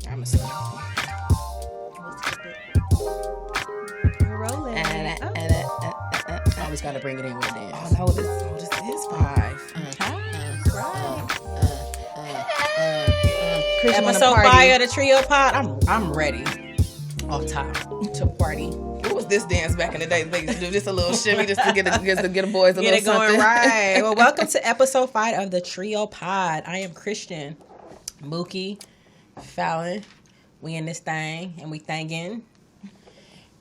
I'm assuming. We're rolling. I always got to bring it in with a dance. Oh, no, this is 5. Christian wanna Episode party. 5 of the Trio Pod. I'm ready. Off top to party. What was this dance back in the day? They used to do just a little shimmy just to get the boys a Get little it going something. right. Well, welcome to episode 5 of the Trio Pod. I am Christian, Mookie, Fallon. We in this thing and we thanking.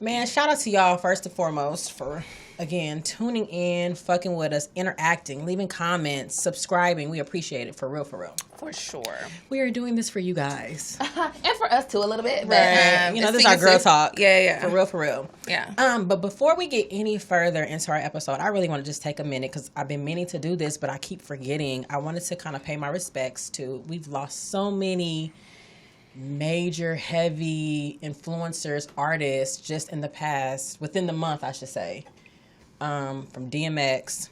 Man, shout out to y'all first and foremost for, again, tuning in, fucking with us, interacting, leaving comments, subscribing. We appreciate it, for real, for real. For sure. We are doing this for you guys. And for us too, a little bit. Right. But, This is our girl talk. Yeah. For real, for real. Yeah. But before we get any further into our episode, I really want to just take a minute because I've been meaning to do this, but I keep forgetting. I wanted to kind of pay my respects to, we've lost so many major, heavy influencers, artists just in the past, within the month, I should say. From DMX,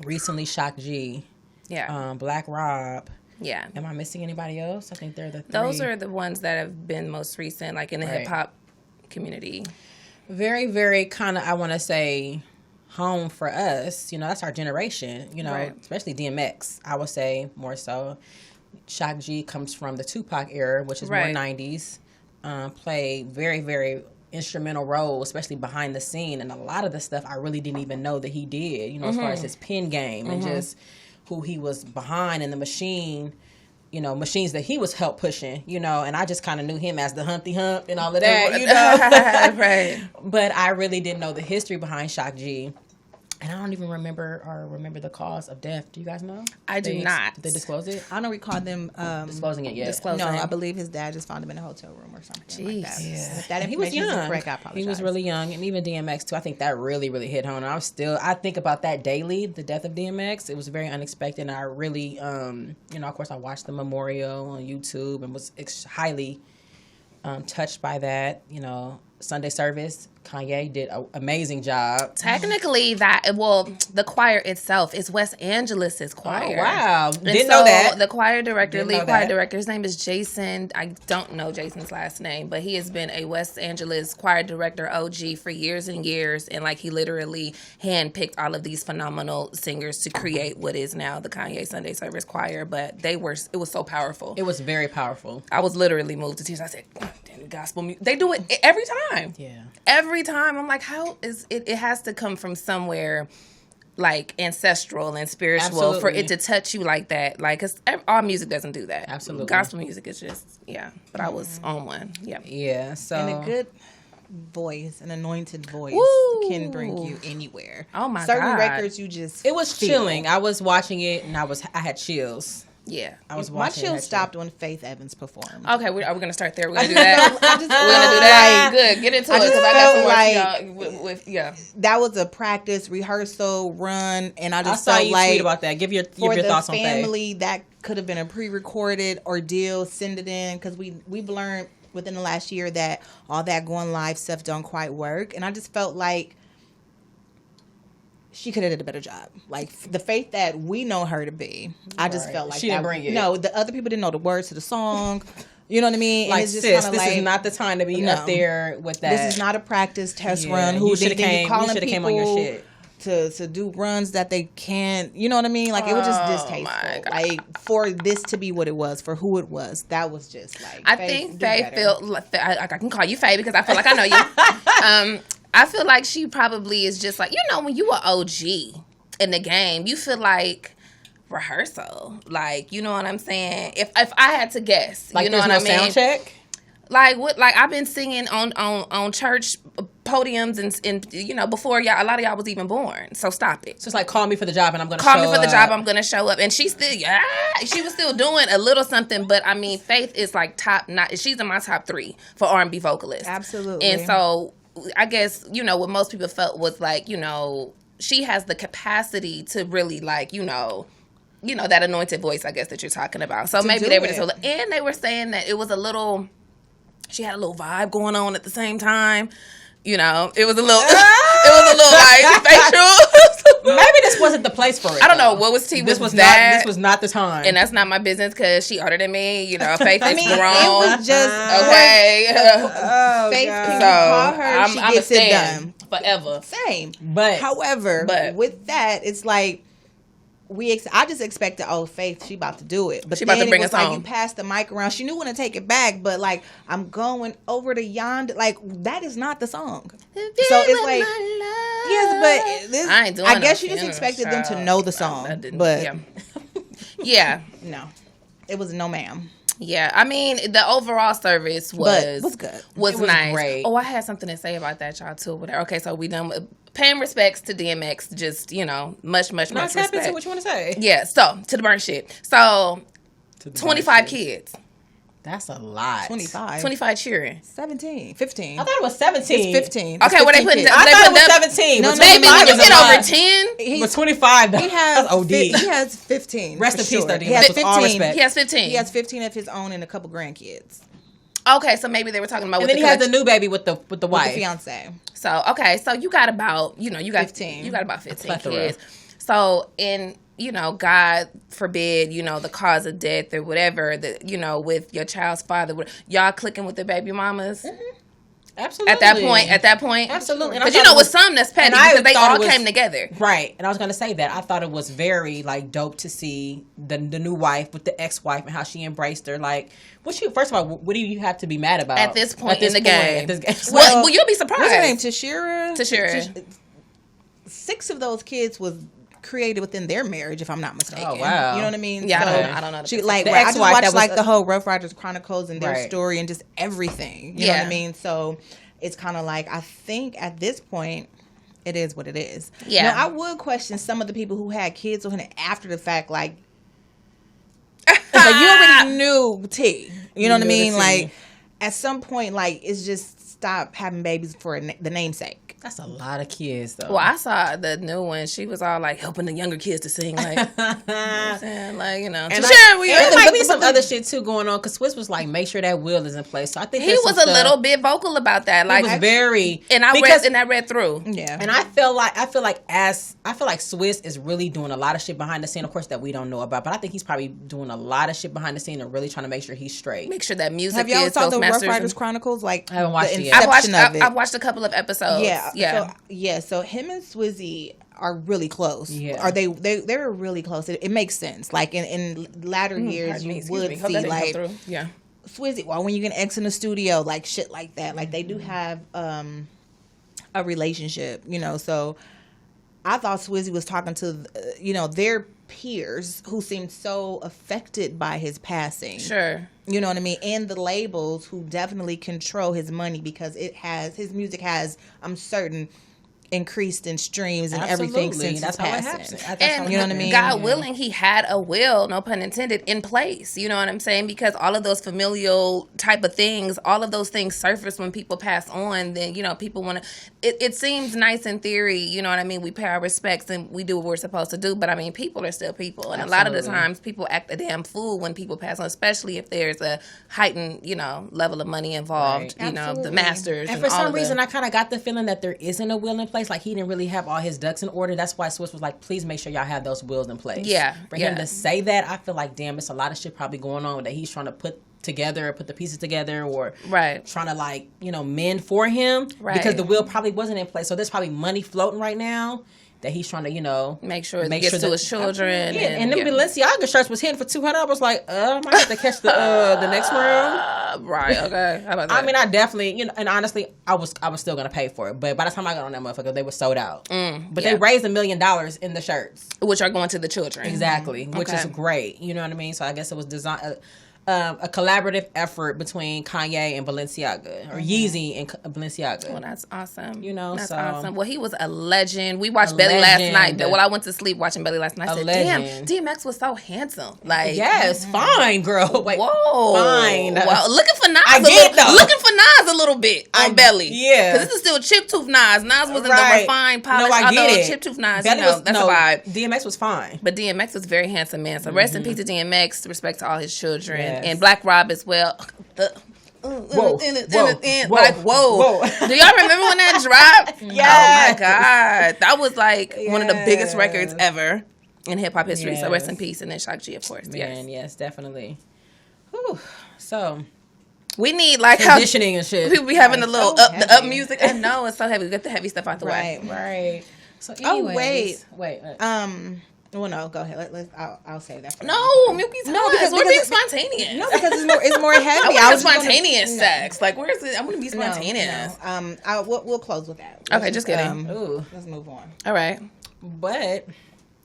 recently Shock G, Black Rob. Yeah. Am I missing anybody else? I think they're the three. Those are the ones that have been most recent, like in the hip hop community. Very, very kind of, I want to say, home for us. You know, that's our generation, you know, especially DMX, I would say more so. Shock G comes from the Tupac era, which is more 90s. Played very, very instrumental role, especially behind the scene. And a lot of the stuff I really didn't even know that he did, you know, as far as his pen game and just who he was behind and the machine, you know, machines that he was help pushing, you know, and I just kind of knew him as the Humpty Hump and all of that, you know. Right. But I really didn't know the history behind Shock G. And I don't even remember the cause of death. Do you guys know? I do not. They disclosed it? I don't recall them Disclosing it yet. disclosing No, it. I believe his dad just found him in a hotel room or something like that. Jeez. If that He was information is young. incorrect, I apologize. He was really young, and even DMX too. I think that really, really hit home. And I think about that daily. The death of DMX. It was very unexpected. And I really, you know, of course, I watched the memorial on YouTube and was highly touched by that. You know, Sunday service. Kanye did an amazing job. Technically, the choir itself is Wes Angeles' choir. Oh, wow. And Didn't know that. The choir director, Didn't lead know choir that. director, his name is Jason. I don't know Jason's last name, but he has been a Wes Angeles choir director OG for years and years. And like he literally handpicked all of these phenomenal singers to create what is now the Kanye Sunday Service Choir. But it was so powerful. It was very powerful. I was literally moved to tears. I said, damn, gospel music. They do it every time. Yeah. Every time. I'm like, how is it? It has to come from somewhere like ancestral and spiritual for it to touch you like that. Like, because all music doesn't do that. Absolutely. Gospel music is just, but I was on one. Yeah. Yeah. So. And a good voice, an anointed voice, can bring you anywhere. Oh my Certain God. records you just It was feel. chilling. I was watching it and I had chills. Yeah. I was My watching it, chill had stopped when Faith Evans performed. Okay, are we going to start there? We're going to do that? I just We're going to do that? Good. Get into it. just Because I got some felt work with that was a practice, rehearsal, run, and I I just saw felt you like tweet about that. Give your for the thoughts on Faye. family, that could have been a pre-recorded ordeal. Send it in because we've learned within the last year that all that going live stuff don't quite work, and I just felt like she could have did a better job. Like the Faith that we know her to be, I just felt like She didn't bring it. No, the other people didn't know the words to the song. You know what I mean? Like, and it's just sis, kinda this like, is not the time to be No. up there with that. This is not a practice test Yeah, run. you Who shoulda they think came- calling you shoulda people came on your shit. to do runs that they can't. You know what I mean? Like it was just my distasteful. God. Like for this to be what it was, for who it was, that was just like. I think Faye felt like I can call you Faye because I feel like I know you. I feel like she probably is just like, you know, when you were OG in the game, you feel like rehearsal. Like, you know what I'm saying? If I had to guess, like you know there's what no I mean? sound check. Like what? Like I've been singing on church podiums and you know before y'all, a lot of y'all was even born. So stop it. So it's like call me for the job and I'm gonna Call show me for the up. job. I'm gonna show up, and she was still doing a little something. But I mean, Faith is like top. Not she's in my top 3 for R&B vocalists. Absolutely. And so I guess you know what most people felt was like, you know, she has the capacity to really like, you know, that anointed voice, I guess, that you're talking about. So maybe they were just, and they were saying that it was a little, she had a little vibe going on at the same time. It was a little, like facial. Maybe this wasn't the place for it. I don't know what was tea. This was not the time, and that's not my business because she older than me. Faith is grown. It was just okay. Faith can call her. She gets it done forever. Same, but however, with that, it's like. I just expected, Faith, she about to do it. But she about to bring us home. You passed the mic around. She knew when to take it back, but like, I'm going over to yonder. Like, that is not the song. So it's like, yes, but I guess you just expected them to know the song. But yeah, no, it was no, ma'am. Yeah, I mean, the overall service was good. Was nice. Great. Oh, I had something to say about that, y'all, too. Whatever. Okay, so we done with paying respects to DMX. Just, much respect. To what you want to say. Yeah, so, to the burn shit. So, 25 kids. That's a lot. 25 children. 17. 15. I thought it was 17. It's 15. Okay, what they put in? I thought it was 17. No, maybe when you get over 10. But 25, that's OD. He has 15. Rest in peace, though. He has 15. He has 15. He has 15 of his own and a couple grandkids. Okay, so maybe they were talking about. And then he has the new baby with the wife, with the fiance. So so you got about you got 15. You got about 15 kids. So God forbid, the cause of death or whatever that with your child's father, y'all clicking with the baby mamas. Mm-hmm. Absolutely. At that point, absolutely. Because with some that's petty because they all came together, right? And I was gonna say that I thought it was very dope to see the new wife with the ex-wife and how she embraced her. Like, first of all, what do you have to be mad about at this point in the game? Well, you'll be surprised. What's her name? Tashira. 6 of those kids was created within their marriage, if I'm not mistaken. Oh wow! You know what I mean? Yeah, so I don't know. She I just watched the whole Rough Riders Chronicles and their story and just everything. You know what I mean? So it's kind of like I think at this point it is what it is. Yeah. Now, I would question some of the people who had kids with him after the fact, like you already knew T. You know what I mean? Like at some point, like it's just stop having babies for the namesake. That's a lot of kids, though. Well, I saw the new one. She was all like helping the younger kids to sing, like, saying, like And there might be some other shit too going on because Swizz was like, make sure that will is in place. So I think he was a little bit vocal about that. Like, he was very, and I read through. Yeah, and I feel like Swizz is really doing a lot of shit behind the scene, of course, that we don't know about. But I think he's probably doing a lot of shit behind the scene and really trying to make sure he's straight. Make sure that music. Have y'all saw the Rough Riders Chronicles? Like, I haven't watched it yet. I've watched a couple of episodes. Yeah. So him and Swizzy are really close. Yeah. Are they were really close. It makes sense. Like in latter years, you would see like Swizzy. Well, when you get X in the studio, like shit like that. Like they do have a relationship, So I thought Swizzy was talking to their peers who seemed so affected by his passing. Sure. You know what I mean? And the labels who definitely control his money because his music has, I'm certain, increased in streams and everything since his passing. And you know what I mean? God willing, he had a will, no pun intended, in place. You know what I'm saying? Because all of those familial type of things, all of those things surface when people pass on. Then people want to. It seems nice in theory. You know what I mean? We pay our respects and we do what we're supposed to do. But I mean, people are still people, and a lot of the times people act a damn fool when people pass on, especially if there's a heightened level of money involved. Right. The masters. And for some reason, I kind of got the feeling that there isn't a will in place. Like he didn't really have all his ducks in order. That's why Swizz was like, please make sure y'all have those wills in place. Yeah. For him to say that, I feel like, damn, it's a lot of shit probably going on that he's trying to put together, put the pieces together, or trying to mend for him. Right. Because the will probably wasn't in place. So there's probably money floating right now that he's trying to, make sure it gets to his children. Yeah, and them Balenciaga shirts was hitting for $200. I was like, I might have to catch the next round. Right, okay. How about that? I mean, I definitely, and honestly, I was still going to pay for it. But by the time I got on that motherfucker, they were sold out. But they raised $1 million in the shirts. Which are going to the children. Exactly, which is great. You know what I mean? So I guess it was a collaborative effort between Kanye and Balenciaga, or Yeezy and Balenciaga. Well, that's awesome. You know, that's so awesome. Well, he was a legend. We watched Belly last night. Well, I went to sleep watching Belly last night. I said, damn, DMX was so handsome. Like, yes, fine, girl. Wait, whoa, fine. Well, looking for Nas. Looking for Nas a little bit on Belly. Yeah, because this is still chip tooth Nas. Nas wasn't the refined, polished. No, I get it. Chip tooth Nas, Belly that's a vibe. DMX was fine, but DMX was a very handsome man. So rest in peace to DMX. Respect to all his children and Black Rob as well. Like, whoa. Do y'all remember when that dropped? Yeah. Oh my God. That was like one of the biggest records ever in hip hop history. So rest in peace. And then Shock G, of course. Man, yes, definitely. Whew. So we need like conditioning and shit. People be having the little up music. I know it's so heavy. Get the heavy stuff out the way. Right. So anyways, wait. Well, no, go ahead. I'll save that. No, Milky's because we're being spontaneous. No, because it's more heavy. I want spontaneous sex. Like, where's it? I want to be spontaneous. No. We'll close with that. Okay, just kidding. Let's move on. All right, but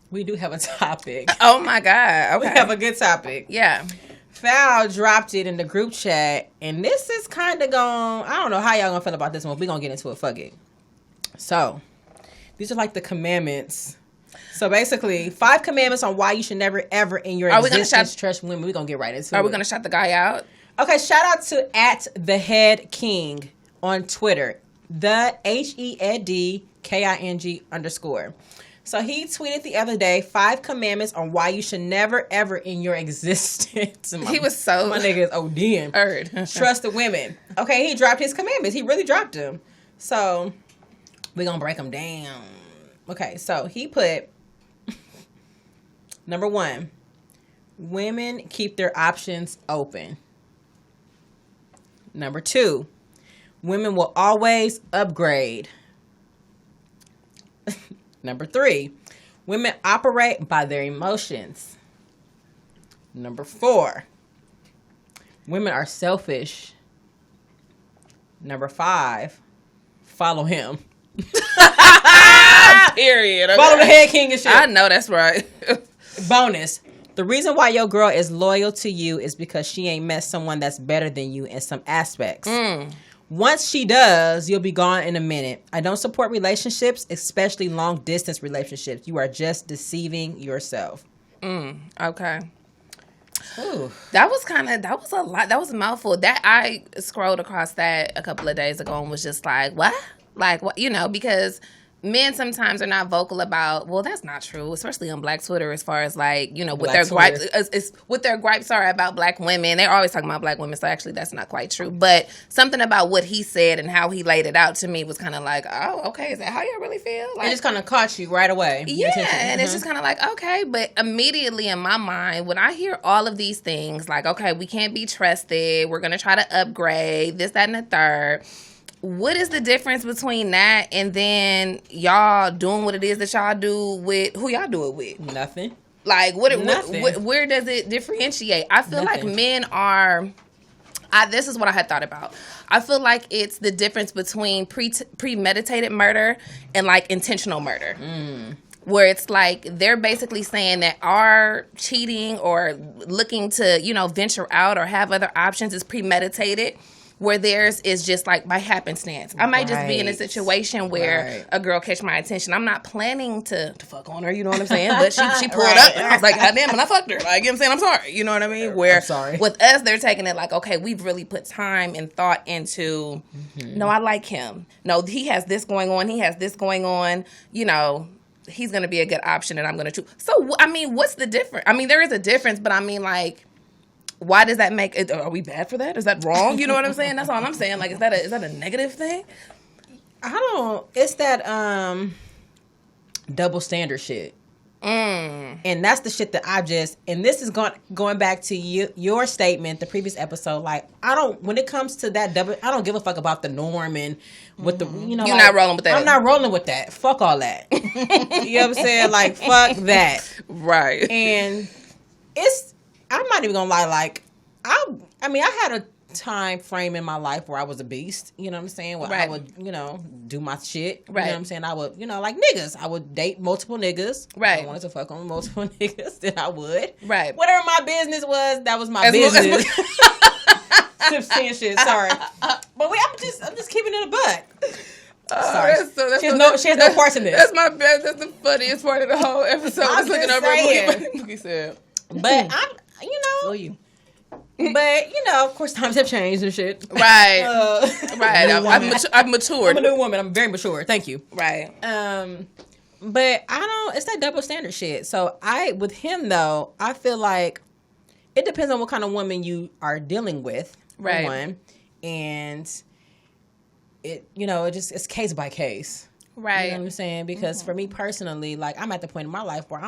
we do have a topic. Oh my God! Okay, we have a good topic. Yeah. Foul dropped it in the group chat, and this is kind of going. I don't know how y'all gonna feel about this one. We're gonna get into it. Fuck it. So, these are like the commandments. So basically, 5 commandments on why you should never, ever in your existence trust women. We're going to get right into it. Are we going to shout the guy out? Okay, shout out to @TheHeadKing on Twitter. The HEADKING _. So he tweeted the other day, 5 commandments on why you should never, ever in your existence. He was so... My nigga is ODing. Trust the women. Okay, he dropped his commandments. He really dropped them. So we're going to break them down. Okay, so he put... Number 1, women keep their options open. Number 2, women will always upgrade. Number 3, women operate by their emotions. Number 4, women are selfish. Number 5, follow him. Period. Okay. Follow the head king and shit. I know that's right. Bonus. The reason why your girl is loyal to you is because she ain't met someone that's better than you in some aspects. Once she does, you'll be gone in a minute. I don't support relationships, especially long distance relationships. You are just deceiving yourself. Okay. Ooh. That was a lot. That was a mouthful. That I scrolled across that a couple of days ago and was just like, what? Like, what? You know, because men sometimes are not vocal about, well, that's not true, especially on Black Twitter, as far as like, you know, what their gripes are about Black women. They're always talking about Black women, so actually that's not quite true. But something about what he said and how he laid it out to me was kind of like, oh, okay, is that how y'all really feel? Like, it just kind of caught you right away. Yeah, and it's just kind of like, okay, but immediately in my mind, when I hear all of these things, like, okay, we can't be trusted, we're going to try to upgrade, this, that, and the third. What is the difference between that and then y'all doing what it is that y'all do with who y'all do it with? Nothing. Like, where does it differentiate? I feel like men are... this is what I had thought about. I feel like it's the difference between premeditated murder and, like, intentional murder. Where it's like they're basically saying that our cheating or looking to, you know, venture out or have other options is premeditated. Where theirs is just like by happenstance. I might just be in a situation where a girl catch my attention. I'm not planning to fuck on her, you know what I'm saying? But she pulled up and I was like, God damn, and I fucked her. Like, you know what I'm saying? I'm sorry. You know what I mean? Where with us, they're taking it like, okay, we've really put time and thought into, no, I like him. No, he has this going on. He has this going on. You know, he's going to be a good option and I'm going to choose. So, I mean, what's the difference? I mean, there is a difference, but I mean, like, why does that make it? Are we bad for that? Is that wrong? You know what I'm saying? That's all I'm saying. Like, is that a negative thing? It's that double standard shit. And that's the shit that and this is going back to your statement, the previous episode. Like, when it comes to that double, I don't give a fuck about the norm and what the, you know. You're not rolling with that. I'm not rolling with that. Fuck all that. You know what I'm saying? Like, fuck that. Right. And I'm not even gonna lie, like, I had a time frame in my life where I was a beast, you know what I'm saying? Where I would, do my shit. You know what I'm saying? I would, like niggas. I would date multiple niggas. Right. If I wanted to fuck on multiple niggas, then I would. Right. Whatever my business was, that was my business. Sip shit, sorry. But I'm just keeping it a buck. Sorry. She has no parts in this. That's my best. That's the funniest part of the whole episode. I'm looking over at Mookie said. But I'm, Feel you. But of course, times have changed and shit. Right, right. I've matured. I'm a new woman. I'm very mature. Thank you. Right. But I don't. It's that double standard shit. So with him though, I feel like it depends on what kind of woman you are dealing with. Right. One, and it it's case by case. Right. You know what I'm saying? Because for me personally, like I'm at the point in my life where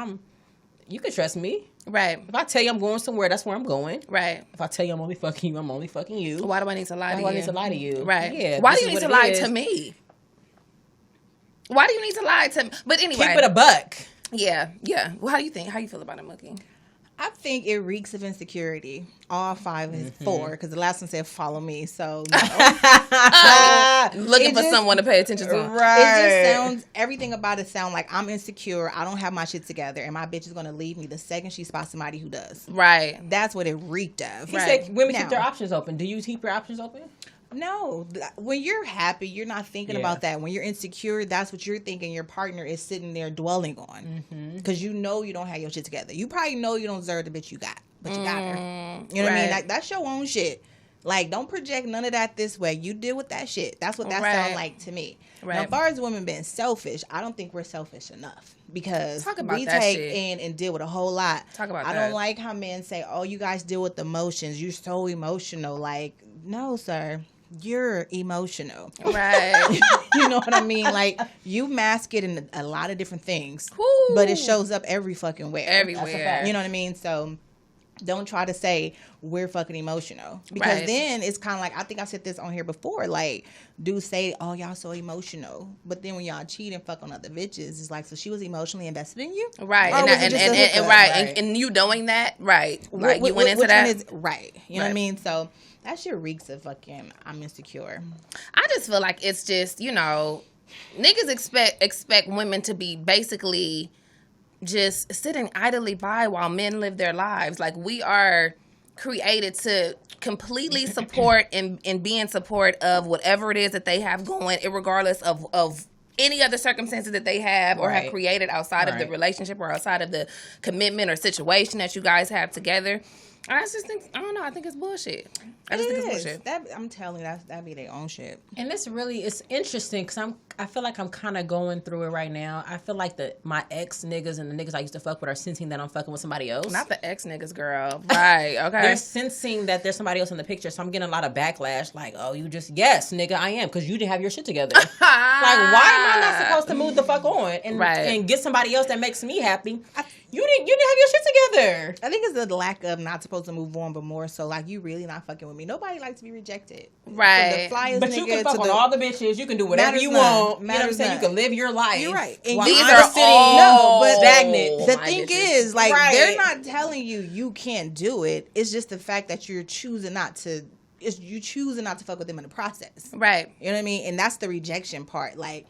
you can trust me. Right. If I tell you I'm going somewhere, that's where I'm going. Right. If I tell you I'm only fucking you, I'm only fucking you. Why do I need to lie to you? Why do I need to lie to you? Right. Yeah. Why do you need to lie to me? Why do you need to lie to me? But anyway. Keep it a buck. Yeah. Yeah. Well, how do you think? How you feel about it, Mookie? I think it reeks of insecurity. All 5 is 4 because the last one said follow me. So looking for someone to pay attention to. Right. It just sounds, everything about it sounds like I'm insecure. I don't have my shit together, and my bitch is going to leave me the second she spots somebody who does. Right. That's what it reeked of. He said women keep their options open. Do you keep your options open? No. When you're happy, you're not thinking about that. When you're insecure, that's what you're thinking your partner is sitting there dwelling on. Because you know you don't have your shit together. You probably know you don't deserve the bitch you got, but you got her. You know what I mean? Like, that's your own shit. Like, don't project none of that this way. You deal with that shit. That's what that sounds like to me. Right. Now, as far as women being selfish, I don't think we're selfish enough. Because we take in and deal with a whole lot. I don't like how men say, oh, you guys deal with emotions. You're so emotional. Like, no, sir. You're emotional. Right. You know what I mean? Like, you mask it in a lot of different things. Woo. But it shows up every fucking where. Everywhere. You know what I mean? So don't try to say we're fucking emotional. Because then it's kind of like, I think I said this on here before, like, dudes say, oh, y'all so emotional. But then when y'all cheat and fuck on other bitches, it's like, so she was emotionally invested in you? Right. And you knowing that, right. Like, you went into that. Right. You know what I mean? So that shit reeks of fucking I'm insecure. I just feel like it's just, niggas expect women to be basically just sitting idly by while men live their lives. Like, we are created to completely support and be in support of whatever it is that they have going, regardless of any other circumstances that they have or have created outside of the relationship or outside of the commitment or situation that you guys have together. I just think, I don't know, I think it's bullshit. I just think it's bullshit. I'm telling you, that'd be their own shit. And it's interesting because I feel like I'm kind of going through it right now. I feel like my ex niggas and the niggas I used to fuck with are sensing that I'm fucking with somebody else. Not the ex niggas, girl. Right, okay. They're sensing that there's somebody else in the picture, so I'm getting a lot of backlash. Like, oh, yes, nigga, I am, because you didn't have your shit together. Like, why am I not supposed to move the fuck on and get somebody else that makes me happy? You didn't have your shit together. I think it's the lack of not supposed to move on, but more so like, you really not fucking with me. Nobody likes to be rejected. Right. But you can fuck on all the bitches. You can do whatever you want. You know what I'm saying? You can live your life. You're right. And these are all stagnant. The thing is, like, they're not telling you can't do it. It's just the fact that you're choosing not to. You choosing not to fuck with them in the process. Right. You know what I mean? And that's the rejection part. Like,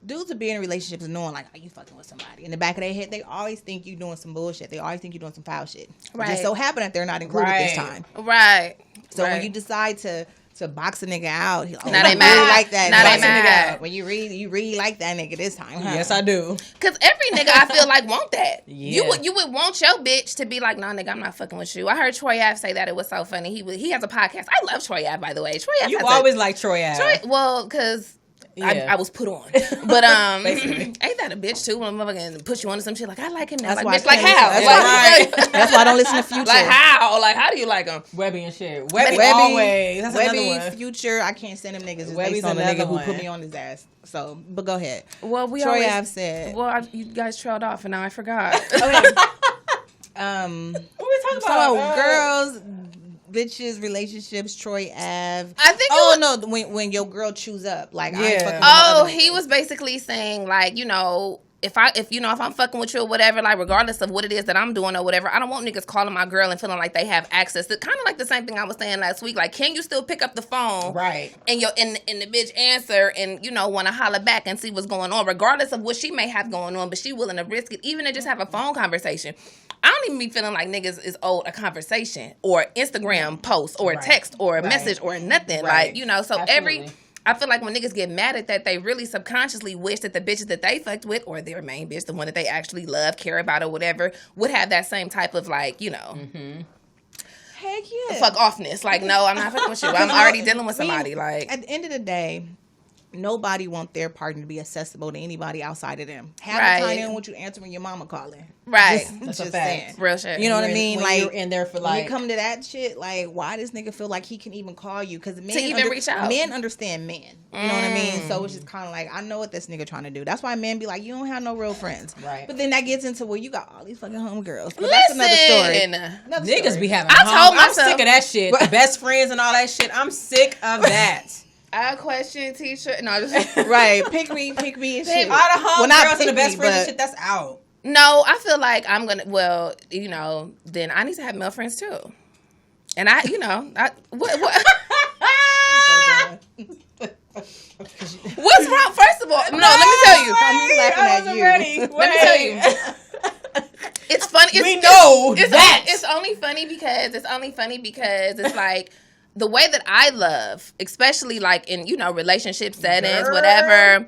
dudes will be in relationships knowing, like, are you fucking with somebody? In the back of their head, they always think you doing some bullshit. They always think you doing some foul shit. Right. It just so happen that they're not included this time. Right. So when you decide to box a nigga out, he's like, now they mad. Like that. Now they mad. When you really like that nigga this time, huh? Yes, I do. Because every nigga I feel like want that. Yeah. You would want your bitch to be like, nah, nigga, I'm not fucking with you. I heard Troy Ave say that. It was so funny. He has a podcast. I love Troy Ave, by the way. Troy Ave. You always like Troy Ave. Well, because I was put on. But ain't that a bitch too when a motherfucker push you onto some shit like, I like him now. That's like, bitch, like how? That's why I don't listen to Future. Like how? Like how do you like him? Webby and shit. Webby always. That's Webby, another one. Future, I can't send them niggas based on the nigga who put me on his ass. So, but go ahead. Well, Troy Ave said. Well, you guys trailed off and now I forgot. What we talking about? Girls, bitches, relationships, Troy Ave. I think. When your girl chews up, like he was basically saying, like, if I'm fucking with you or whatever, like regardless of what it is that I'm doing or whatever, I don't want niggas calling my girl and feeling like they have access to kind of like the same thing I was saying last week. Like, can you still pick up the phone, right? And the bitch answer and want to holler back and see what's going on, regardless of what she may have going on, but she willing to risk it, even to just have a phone conversation. I don't even be feeling like niggas is owed a conversation or Instagram post or a text or a message or nothing, like So Absolutely. I feel like when niggas get mad at that, they really subconsciously wish that the bitches that they fucked with or their main bitch, the one that they actually love, care about, or whatever, would have that same type of like, Mm-hmm. Heck yeah. Fuck offness. Like, no, I'm not fucking with you. I'm already dealing with somebody. Like, at the end of the day, nobody want their partner to be accessible to anybody outside of them. Half the time they don't want you answering your mama calling. Right. That's just a fact. Saying. Real shit. You know what I mean? Like, you're in there for like... When you come to that shit, like, why does nigga feel like he can even call you? Because men... To even reach out. Men understand men. You know what I mean? So it's just kind of like, I know what this nigga trying to do. That's why men be like, you don't have no real friends. Right. But then that gets into, well, you got all these fucking homegirls. But that's another story. Niggas be having I'm sick of that shit. Best friends and all that shit. I'm sick of that. I question t-shirt. No, just right. Pick me and shit. All the homegirls and the best friends and shit, that's out. No, I feel like I'm gonna. Well, then I need to have male friends too. And what? What's wrong? First of all, no. Let me tell you. I'm laughing at you. Ready. Let me tell you. It's funny. We know that. It's only funny because it's like. The way that I love, especially like in, relationship settings, whatever,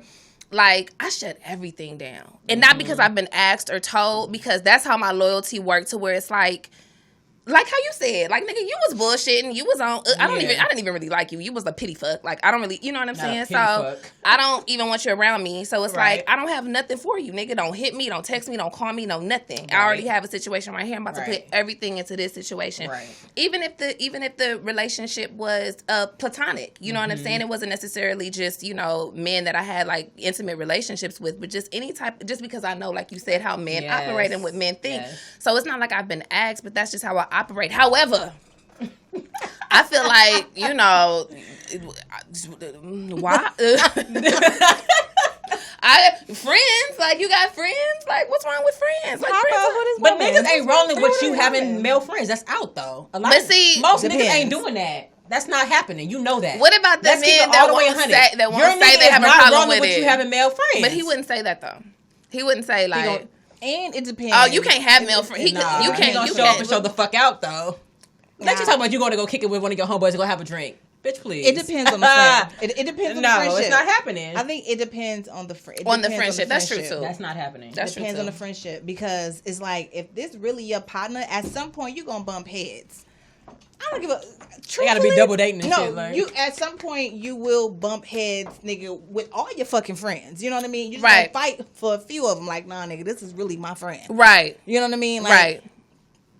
like I shut everything down. And not because I've been asked or told, because that's how my loyalty worked, to where it's like how you said, like, nigga, you was bullshitting, you was on, I didn't even really like you. You was a pity fuck. Like, I don't really, you know what I'm saying? So, I don't even want you around me. So, it's like, I don't have nothing for you, nigga. Don't hit me, don't text me, don't call me, no nothing. Right. I already have a situation right here. I'm about to put everything into this situation. Right. Even if the relationship was platonic, you know what I'm saying? It wasn't necessarily just, men that I had, like, intimate relationships with, but just any type, just because I know, like you said, how men operate and what men think. Yes. So, it's not like I've been asked, but that's just how I operate. However, I feel like, why? Friends, like, you got friends? Like, what's wrong with friends? Like, but niggas ain't rolling with you having male friends. That's out, though. Most niggas ain't doing that. That's not happening. You know that. What about the men that won't say they have a problem with it? You having male friends. But he wouldn't say that, though. He wouldn't say, like... And it depends. Oh, you can't have male friends. You can't show up and show the fuck out, though. Let you talk about you going to go kick it with one of your homeboys and go have a drink. Bitch, please. It depends on the friend. It depends on the friendship. No, it's not happening. I think it depends on the friendship. On the friendship. That's true, too. That's not happening. It depends on the friendship. Because it's like, if this really your partner, at some point, you're going to bump heads. I don't give a... They gotta be double dating and shit. Like. You at some point you will bump heads, nigga, with all your fucking friends. You know what I mean? You just gonna fight for a few of them. Like, nah, nigga, this is really my friend. Right. You know what I mean? Like,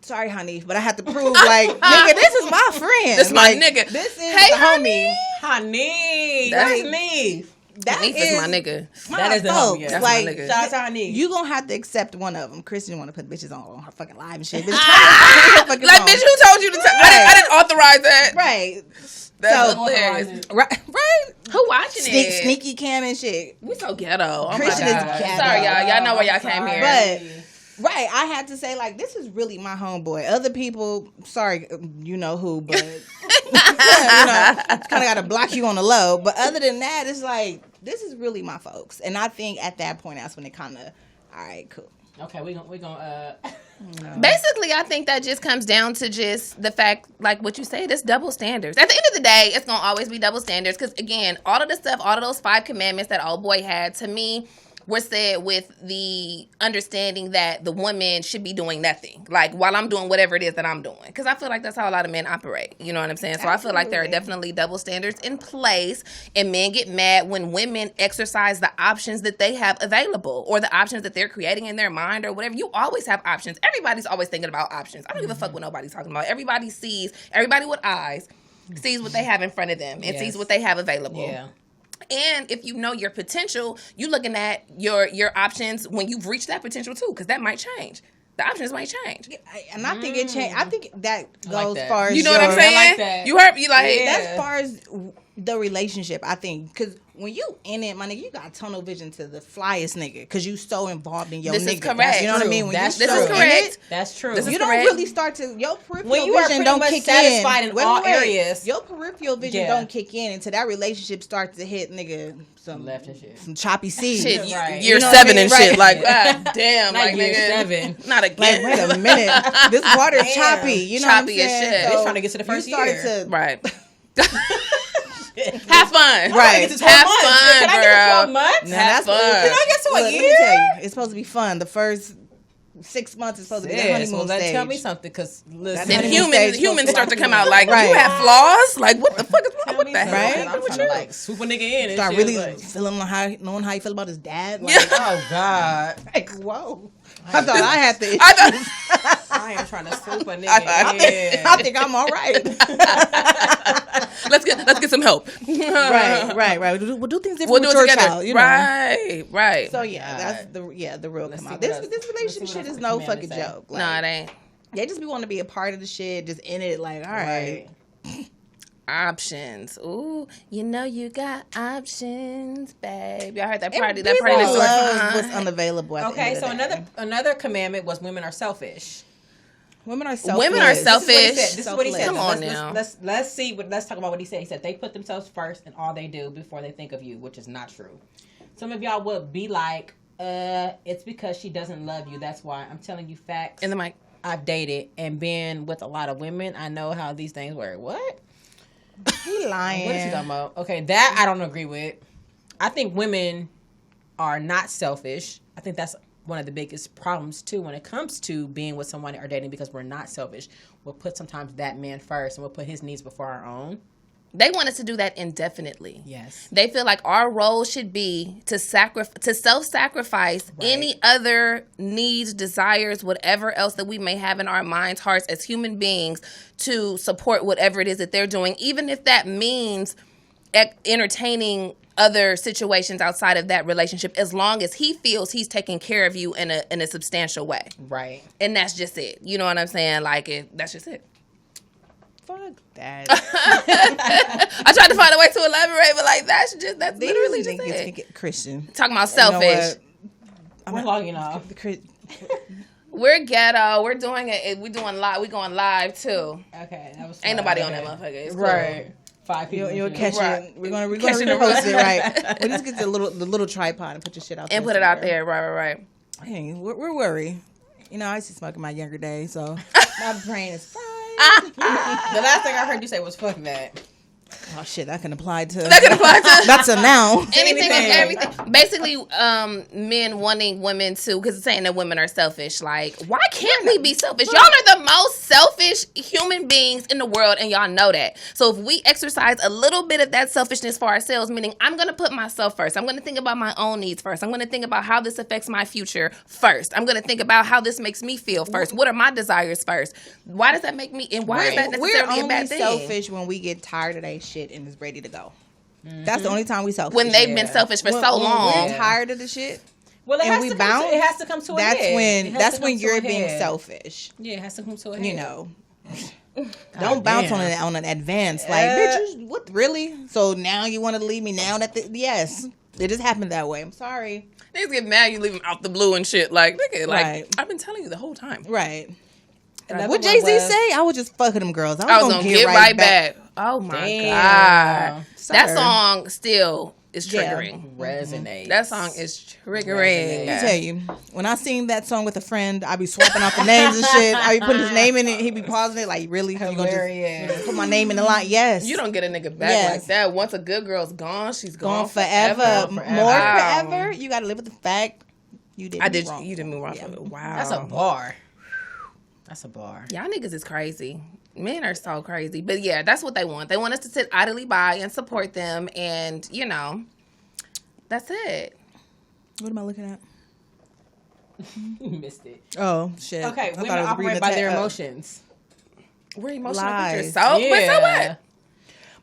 sorry, honey, but I have to prove, like, nigga, this is my friend. This is my nigga. This is the homie. Honey, that's me. That is my nigga. That is the homie. Yeah. That's my nigga. Shout out to Honey. You gonna have to accept one of them. Kristen want to put bitches on her fucking live and shit. Bitch, like, bitch, who told you to? I didn't authorize that. Right. That's hilarious. Right. Who watching it? Sneaky cam and shit. We so ghetto. Oh Christian is ghetto. Sorry, y'all. Y'all know where y'all came here. But I had to say, like, this is really my homeboy. Other people, sorry, you know who, but kind of got to block you on the low. But other than that, it's like, this is really my folks. And I think at that point, that's when it kind of, all right, cool. Okay, we gonna Basically, I think that just comes down to just the fact, like what you said, it's double standards. At the end of the day, it's gonna always be double standards. Because again, all of the stuff, all of those 5 commandments that old boy had, to me, were said with the understanding that the woman should be doing nothing, like, while I'm doing whatever it is that I'm doing. Because I feel like that's how a lot of men operate. You know what I'm saying? So I feel like there are definitely double standards in place, and men get mad when women exercise the options that they have available, or the options that they're creating in their mind, or whatever. You always have options. Everybody's always thinking about options. I don't give a fuck what nobody's talking about. Everybody with eyes sees what they have in front of them and sees what they have available. Yeah. And if you know your potential, you're looking at your options when you've reached that potential too, because that might change. The options might change. Yeah, and I think it changed. I think that goes as far as, you know what I'm saying? I like that. You heard, you like that's as far as the relationship, I think, because when you in it, my nigga, you got tunnel vision to the flyest nigga because you so involved in your this nigga. Is correct. You know what I mean? When That's you true. so correct. That's true. You don't really start to your peripheral vision don't kick satisfied in all areas. Your peripheral vision don't kick in until that relationship starts to hit, nigga, some left and shit, some choppy seeds. Shit, right. Year 7 and shit. Like, god damn, not like year nigga, 7. Not again. Like, wait a minute, this water's choppy. You know choppy what I'm as saying? shit. So They're trying to get to the first year, right. Have fun. Right. Have fun, Can I girl. get 12 months? Have fun. Can I get to a Look, year? let me tell you, it's supposed to be fun. The first 6 months is supposed to be the honeymoon stage. Tell me something, because listen, Then honeymoon humans start to come out like, Right. you have flaws? Like, what the fuck is wrong with that? Right? I'm trying to like swoop a nigga in and Start shit, really like, feeling knowing how you feel about his dad. Like, oh God, like, whoa. I thought I had the issues. I ain't trying to swoop a nigga. I think I'm all right. Let's get some help. right. We'll do things different We'll do with it your together. child, you know? Right. So yeah, that's the real come out. This relationship shit is no fucking joke. Like, No, it ain't. They just be wanting to be a part of the shit, just in it. Like, all right. Options. Ooh, you know you got options, babe. Y'all heard that party? That party next door. was unavailable. At the Okay, end so of the day. another commandment was women are selfish. Women are selfish. Women are selfish. This is what he said. Come on now. Let's talk about what he said. He said they put themselves first in all they do before they think of you, which is not true. Some of y'all would be like, it's because she doesn't love you. That's why. I'm telling you facts. In the mic. I've dated and been with a lot of women. I know how these things work. What? He lying. What is he talking about? Okay, that I don't agree with. I think women are not selfish. I think that's one of the biggest problems too when it comes to being with someone or dating, because we're not selfish. We'll put sometimes that man first and we'll put his needs before our own. They want us to do that indefinitely. Yes. They feel like our role should be to self-sacrifice any other needs, desires, whatever else that we may have in our minds, hearts as human beings to support whatever it is that they're doing, even if that means entertaining other situations outside of that relationship, as long as he feels he's taking care of you in a substantial way. Right. And that's just it. You know what I'm saying? Like, that's just it. Fuck that. I tried to find a way to elaborate, but like that's literally just it. Christian. Talking about selfish. We're logging off. We're ghetto. We're doing it. We're doing live. We going live too. Okay, that was Ain't nobody on that motherfucker. It's cool. Right. 5 people. You'll catch it. We're gonna repost it, right? We'll just get the little tripod and put your shit out there. And put it out there. Right. Hey, we're worried. You know, I used to smoke in my younger days, so my brain is fine. The last thing I heard you say was fuck that. Oh shit, that can apply to That's a noun. Anything and everything. Basically, men wanting women to, because it's saying that women are selfish. Like, why can't we be selfish? Y'all are the most selfish human beings in the world, and y'all know that. So if we exercise a little bit of that selfishness for ourselves, meaning I'm going to put myself first. I'm going to think about my own needs first. I'm going to think about how this affects my future first. I'm going to think about how this makes me feel first. What are my desires first? Why does that make me, and why is that necessarily a bad thing? We're only selfish when we get tired of that shit and is ready to go. Mm-hmm. That's the only time we selfish. When they've been selfish for so long. When we're tired of the shit. Well, it has to come to a head. That's when you're being selfish. Yeah, it has to come to a head. You know. Don't bounce on an advance. Like, bitch, what, really? So now you want to leave me now? Yes. It just happened that way. I'm sorry. Niggas get mad you leave them out the blue and shit. Like, nigga, right. I've been telling you the whole time. Right. What Jay-Z say? I was just fucking them girls. I was gonna get right back. Oh my God. Sir. That song still is triggering. Resonates. That song is triggering. Let me tell you, when I sing that song with a friend, I be swapping out the names and shit. I be putting his name in it. He be pausing it like, really? You gonna just put my name in the line? Yes. You don't get a nigga back like that. Once a good girl's gone, she's gone forever. More forever. You gotta live with the fact you did. You didn't move wrong. Yeah. Wow. That's a bar. That's a bar. Y'all niggas is crazy. Men are so crazy. But yeah, that's what they want. They want us to sit idly by and support them. And, you know, that's it. What am I looking at? You missed it. Oh, shit. Okay, women operate by their emotions. We're emotional creatures. So, yeah. But so what?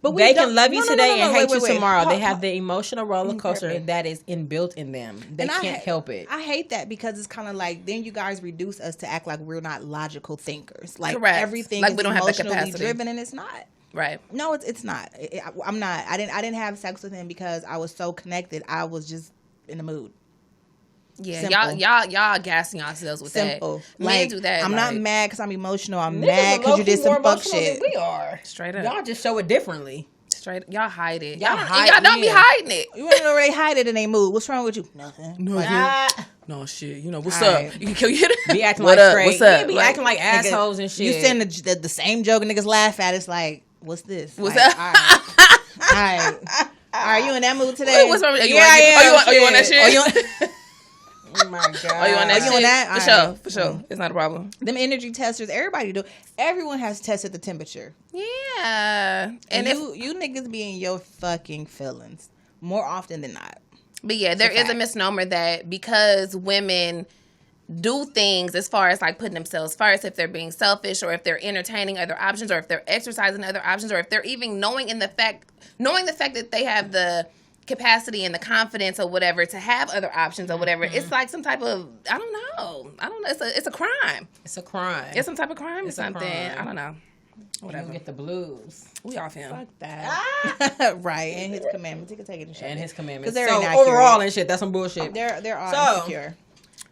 But they can love you today and hate you tomorrow. They have the emotional roller coaster that is inbuilt in them. They can't help it. I hate that because it's kind of like then you guys reduce us to act like we're not logical thinkers. Like correct. Everything like is we don't emotionally have the capacity. driven, and it's not. Right. No, it's not. I'm not. I didn't have sex with him because I was so connected. I was just in the mood. Yeah, simple. y'all gassing yourselves with simple. That. Men do that. I'm not mad because I'm emotional. I'm mad because you did some fuck shit. We are straight up. Y'all just show it differently. Straight, y'all hide it. Y'all don't be hiding it. You want to know where they hide it in their mood? What's wrong with you? Nothing. No shit. You know what's up? You can kill you. Be acting like straight. What's up? Be acting like assholes and shit. You saying the same joke and niggas laugh at. It's like, what's this? What's up? All right. Are you in that mood today? What's wrong with you? Are you on that shit? Oh my God. Are you on that? You on that? For sure. It's not a problem. Them energy testers, everybody do. Everyone has tested the temperature. Yeah. And you niggas be in your fucking feelings more often than not. But yeah, there is a misnomer that because women do things as far as like putting themselves first, if they're being selfish or if they're entertaining other options or if they're exercising other options or if they're even knowing the fact that they have the capacity and the confidence or whatever to have other options or whatever, it's like some type of I don't know it's a crime. It's a crime. It's some type of crime or something. I don't know. Whatever. You get the blues. We off him. Fuck that. Right. And his commandments. He can take it and shit. And his commandments. They're so inaccurate. overall and shit, that's some bullshit. They're all insecure.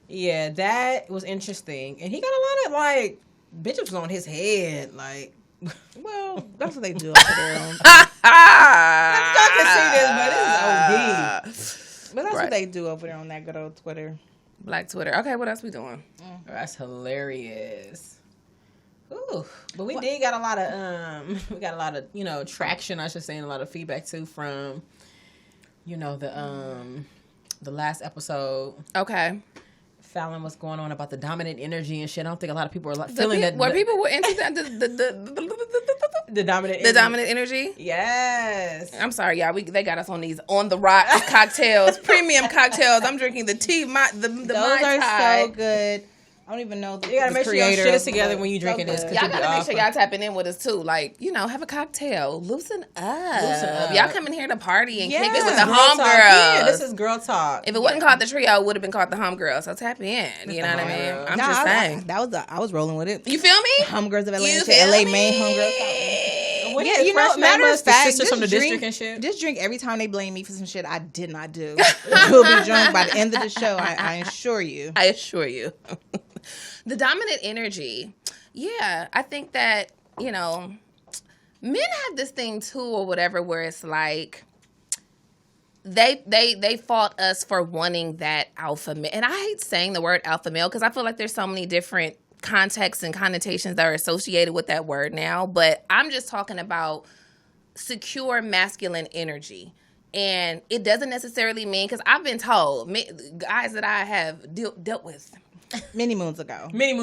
Yeah, that was interesting. And he got a lot of like bitches was on his head. Like, well, that's what they do over there. Y'all can see this, but it's OD. But that's what they do over there on that good old Twitter. Black Twitter. Okay, what else we doing? That's hilarious. Ooh, but we did got a lot of traction, I should say, and a lot of feedback too from the last episode. Okay. Fallon was going on about the dominant energy and shit. I don't think a lot of people are feeling that. Where people were into that the dominant energy. Yes. I'm sorry, y'all. They got us on these on the rocks cocktails, premium cocktails. I'm drinking the tea. Those are so good. I don't even know you gotta make sure y'all shit is together when you drinking this. Y'all gotta make sure y'all tapping in with us too. Like, have a cocktail. Loosen up. Y'all come in here to party and kick it with the homegirls. Yeah, this is girl talk. If it wasn't called the trio, it would have been called the homegirls. So tap in. You know what I mean? I'm just saying. I was rolling with it. You feel me? Homegirls of LA. LA main homegirls. Yeah, matter of fact, sisters from the district and shit. Just drink every time they blame me for some shit I did not do. You'll be drunk by the end of the show. I assure you. I assure you. The dominant energy. Yeah, I think that, men have this thing too or whatever where it's like they fault us for wanting that alpha male. And I hate saying the word alpha male because I feel like there's so many different contexts and connotations that are associated with that word now. But I'm just talking about secure masculine energy. And it doesn't necessarily mean, because I've been told, guys that I have dealt with, Many moons ago, right?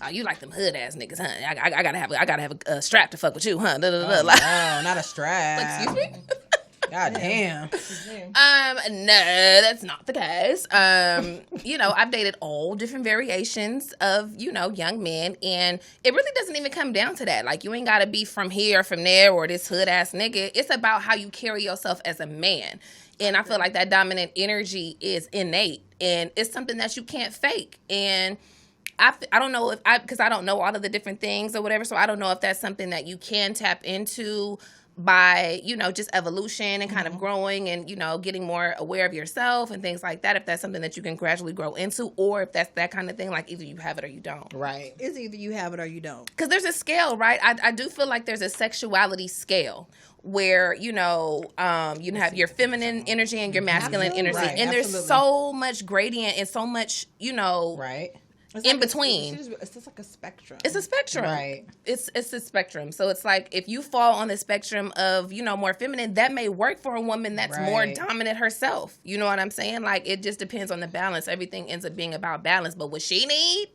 Oh, you like them hood ass niggas, huh? I gotta have a strap to fuck with you, huh? No, not a strap. Excuse me. God damn. No, that's not the case. I've dated all different variations of, young men, and it really doesn't even come down to that. Like, you ain't gotta be from here or from there or this hood ass nigga. It's about how you carry yourself as a man. And I feel like that dominant energy is innate, and it's something that you can't fake. And I don't know because I don't know all of the different things or whatever, so I don't know if that's something that you can tap into by, just evolution and kind of growing and, getting more aware of yourself and things like that, if that's something that you can gradually grow into, or if that's that kind of thing, like either you have it or you don't. Right. It's either you have it or you don't. Because there's a scale, right? I do feel like there's a sexuality scale where, you have your feminine energy and your masculine energy. Right. And there's so much gradient and so much, right. In between. It's just like a spectrum. It's a spectrum. Right. It's a spectrum. So it's like if you fall on the spectrum of, more feminine, that may work for a woman that's more dominant herself. You know what I'm saying? Like, it just depends on the balance. Everything ends up being about balance. But what she need?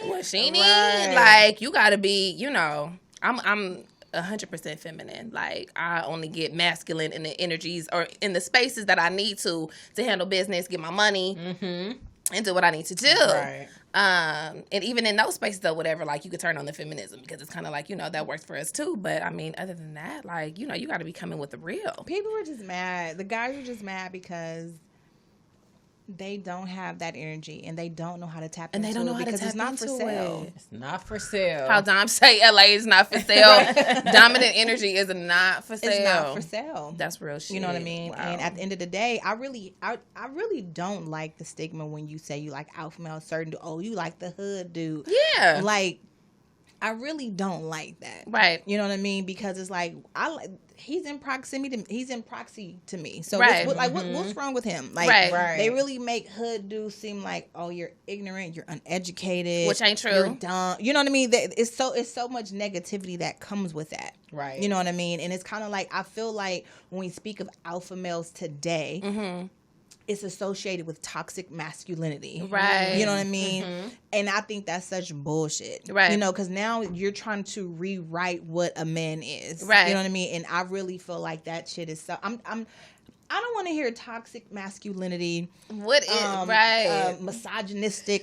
What she need? Right. Like, you got to be, I'm 100% feminine. Like, I only get masculine in the energies or in the spaces that I need to handle business, get my money. Mm-hmm. And do what I need to do. Right. And even in those spaces or whatever, like, you could turn on the feminism because it's kind of like, that works for us too. But I mean, other than that, like, you got to be coming with the real. People were just mad. The guys were just mad because They don't have that energy, and they don't know how to tap and into they don't know it how to because tap it's not for sale. It's not for sale. How Dom say LA is not for sale. Dominant energy is not for sale. It's not for sale. That's real shit. You know what I mean? Wow. And at the end of the day, I really don't like the stigma when you say you like alpha male, certain you like the hood dude. Yeah. Like, I really don't like that. Right. You know what I mean? Because it's like he's in proxy to me. So right. what's wrong with him? Like right. They really make hood dudes seem like, oh, you're ignorant, you're uneducated, which ain't true. You're dumb. You know what I mean? It's so much negativity that comes with that. Right. You know what I mean? And it's kind of like I feel like when we speak of alpha males today. Mm-hmm. It's associated with toxic masculinity. Right. You know what I mean? Mm-hmm. And I think that's such bullshit. Right. You know, because now you're trying to rewrite what a man is. Right. You know what I mean? And I really feel like that shit is so... I don't want to hear toxic masculinity. What is... right. Misogynist. I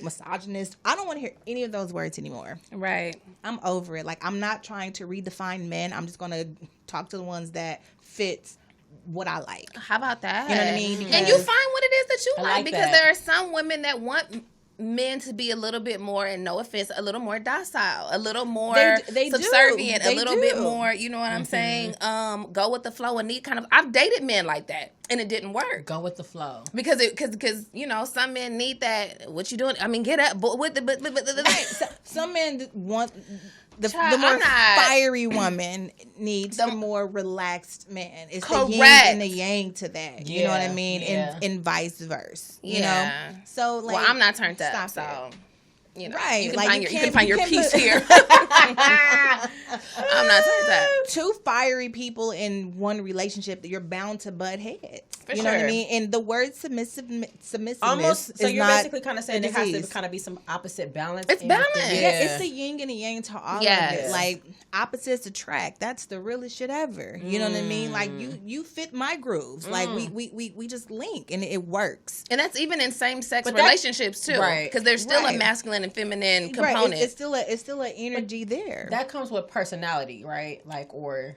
don't want to hear any of those words anymore. Right. I'm over it. Like, I'm not trying to redefine men. I'm just going to talk to the ones that fits what I like. How about that? You know what I mean? And you find what it is that you like because that. there are some women that want men to be a little bit more, and no offense, a little more docile, a little more they subservient, do. a little bit more, you know what I'm saying? Go with the flow and need kind of. I've dated men like that, and it didn't work. Go with the flow because you know some men need that. What you doing? I mean, get up, but some men want. The more fiery woman needs the more relaxed man. It's correct. The yin and the yang to that. You know what I mean? Yeah. And vice versa. You know? So, like... Well, I'm not turned up, so... You know, right. You can find your peace here. I'm not turned up. Two fiery people in one relationship, you're bound to butt heads. For you know what I mean? And the word submissiveness almost. So is you're not basically kind of saying there has to kind of be some opposite balance. It's balance. Yeah, it's the yin and the yang to all of it. Like opposites attract. That's the realest shit ever. You know what I mean? Like you fit my grooves. Like we just link and it works. And that's even in same sex relationships too, right? Because there's still a masculine and feminine component. Right. It's still an energy there. That comes with personality, right? Like or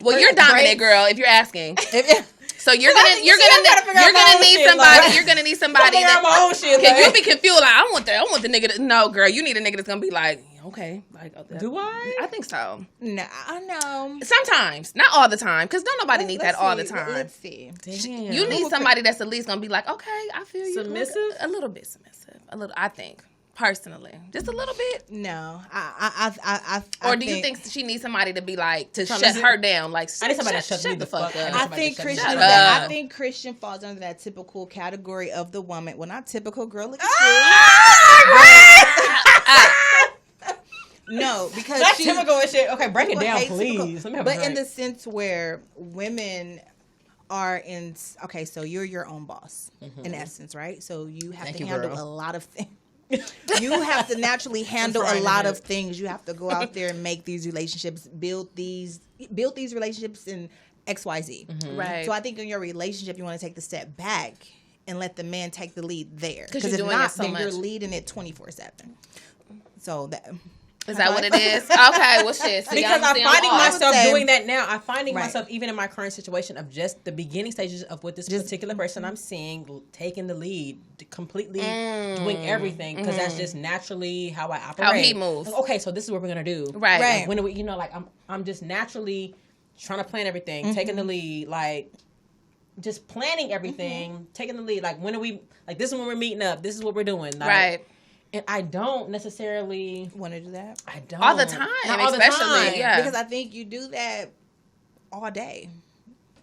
well, you're dominant, girl. If you're asking. So you're gonna need somebody that you'll be confused. Like I want the nigga. No, girl, you need a nigga that's gonna be like, okay, like do I? I think so. No, I know. Sometimes, not all the time, because don't nobody need that all the time. Let's see. Damn. You need somebody that's at least gonna be like, okay, I feel you. Submissive, a little bit submissive, a little. I think. Personally, just a little bit. No, or do you think she needs somebody to be like to shut her down? Like I need somebody to shut the fuck up. I think Christian falls under that typical category of the woman. Well, not typical, girl. Look at you. No, because that's typical and shit. Okay, break it down, please. But in the sense where women are in. Okay, so you're your own boss in essence, right? So you have to handle a lot of things. You have to naturally handle a lot of things. You have to go out there and make these relationships, build these relationships in XYZ. Mm-hmm. Right. So I think in your relationship, you want to take the step back and let the man take the lead there. Because if not, then you're leading it 24/7. So that. Is that what it is? Okay, well, shit. So because I'm finding myself doing that now. I'm finding myself, even in my current situation, of just the beginning stages of with this particular person I'm seeing, taking the lead, completely doing everything, because that's just naturally how I operate. How he moves. Like, okay, so this is what we're going to do. Right. Like, when do we, like, I'm just naturally trying to plan everything, taking the lead, like, just planning everything, taking the lead. Like, when are we, like, this is when we're meeting up. This is what we're doing. Like, right. And I don't necessarily want to do that. I don't all the time, especially because I think you do that all day,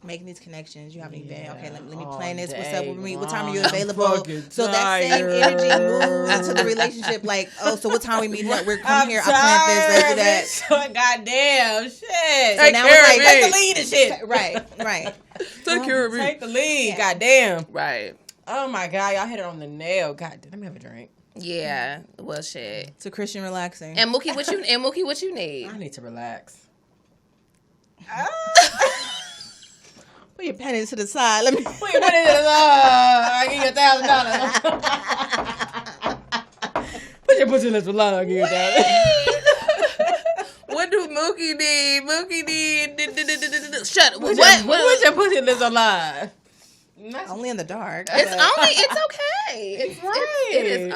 making these connections. You have an event. Okay, let me plan this. What's up with me? What time are you available? So that same energy moves to the relationship. Like, oh, so what time we meeting up? We're coming here. I plan this. Let's do that. Goddamn shit. So now it's like take the lead and shit. Right. Take care of me. Take the lead. Goddamn. Right. Oh my god, y'all hit it on the nail. God, let me have a drink. Yeah, well, shit. So Christian relaxing. And Mookie, what you need? I need to relax. Put your penny to the side. Let me put your penny to the side. I give you $1,000. Put your pussy lips below. I give you $1,000. What do Mookie need? Mookie need. Shut up. Put your pussy lips alive. Only in the dark. It's okay. It is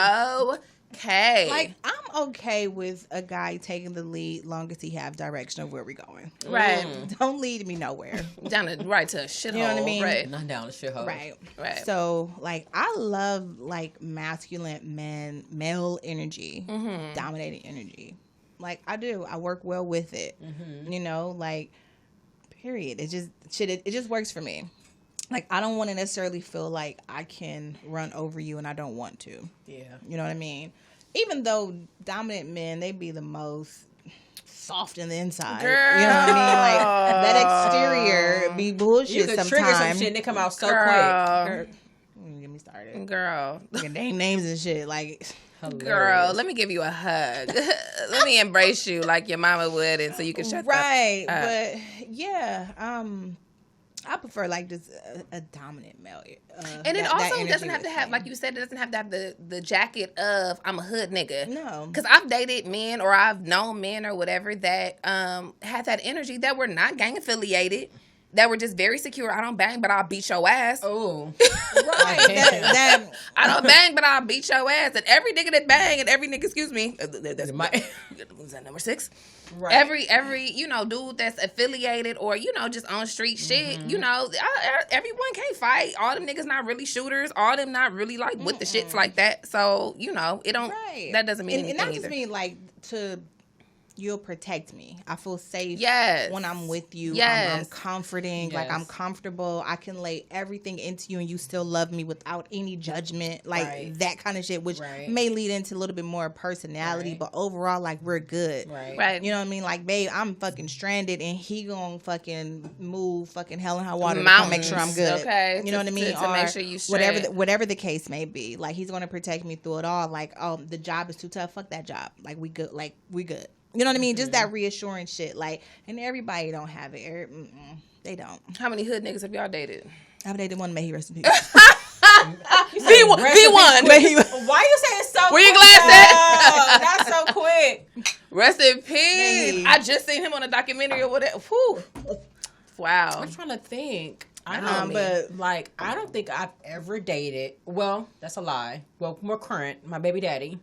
okay. Like, I'm okay with a guy taking the lead long as he have direction of where we're going. Right. Don't lead me nowhere. Down to, right to a shithole. You know what I mean? Right. Not down the shithole. Right. Right. So, like, I love, like, masculine men, male energy, dominating energy. Like, I do. I work well with it. You know, like, period. It just works for me. Like, I don't want to necessarily feel like I can run over you and I don't want to. Yeah. You know what I mean? Even though dominant men, they be the most soft in the inside. Girl. You know what I mean? Like, that exterior be bullshit You could sometimes. trigger some shit and they come out so quick. Get me started. Girl. Name names and shit. Like, Hilarious. Girl, let me give you a hug. Let me embrace you like your mama would, and so you can shut right. up. But, yeah, I prefer, like, just a dominant male. And it also doesn't have to have, like you said, it doesn't have to have the jacket of I'm a hood nigga. No. Because I've dated men or I've known men or whatever that had that energy that were not gang affiliated, that were just very secure. I don't bang, but I'll beat your ass. Oh. Right. I don't bang, but I'll beat your ass. And every nigga that bang and every nigga, excuse me, that's was that number 6? Right. Every dude that's affiliated or just on street shit, everyone can't fight. All them niggas not really shooters. All them not really like with the shits like that. So it don't. Right. That doesn't mean anything. And not either. just mean like to. You'll protect me. I feel safe when I'm with you. I'm comforting. Like, I'm comfortable. I can lay everything into you and you still love me without any judgment. Like, that kind of shit, which may lead into a little bit more personality. But overall, like, we're good. Right. You know what I mean? Like, babe, I'm fucking stranded and he gonna fucking move fucking hell and high water to make sure I'm good. Okay. You know what I mean? To make sure you straight. Whatever the case may be. Like, he's gonna protect me through it all. Like, the job is too tough. Fuck that job. Like, we good. Like, we good. You know what I mean? Just that reassuring shit. Like, and everybody don't have it. They don't. How many hood niggas have y'all dated? I've dated one. May he rest in peace. V1. Why you saying so Were you quick? glad Not so quick. Rest in peace. I just seen him on a documentary or whatever. Whew. Wow. I'm trying to think. I don't think I've ever dated. Well, that's a lie. Well, more current. My baby daddy.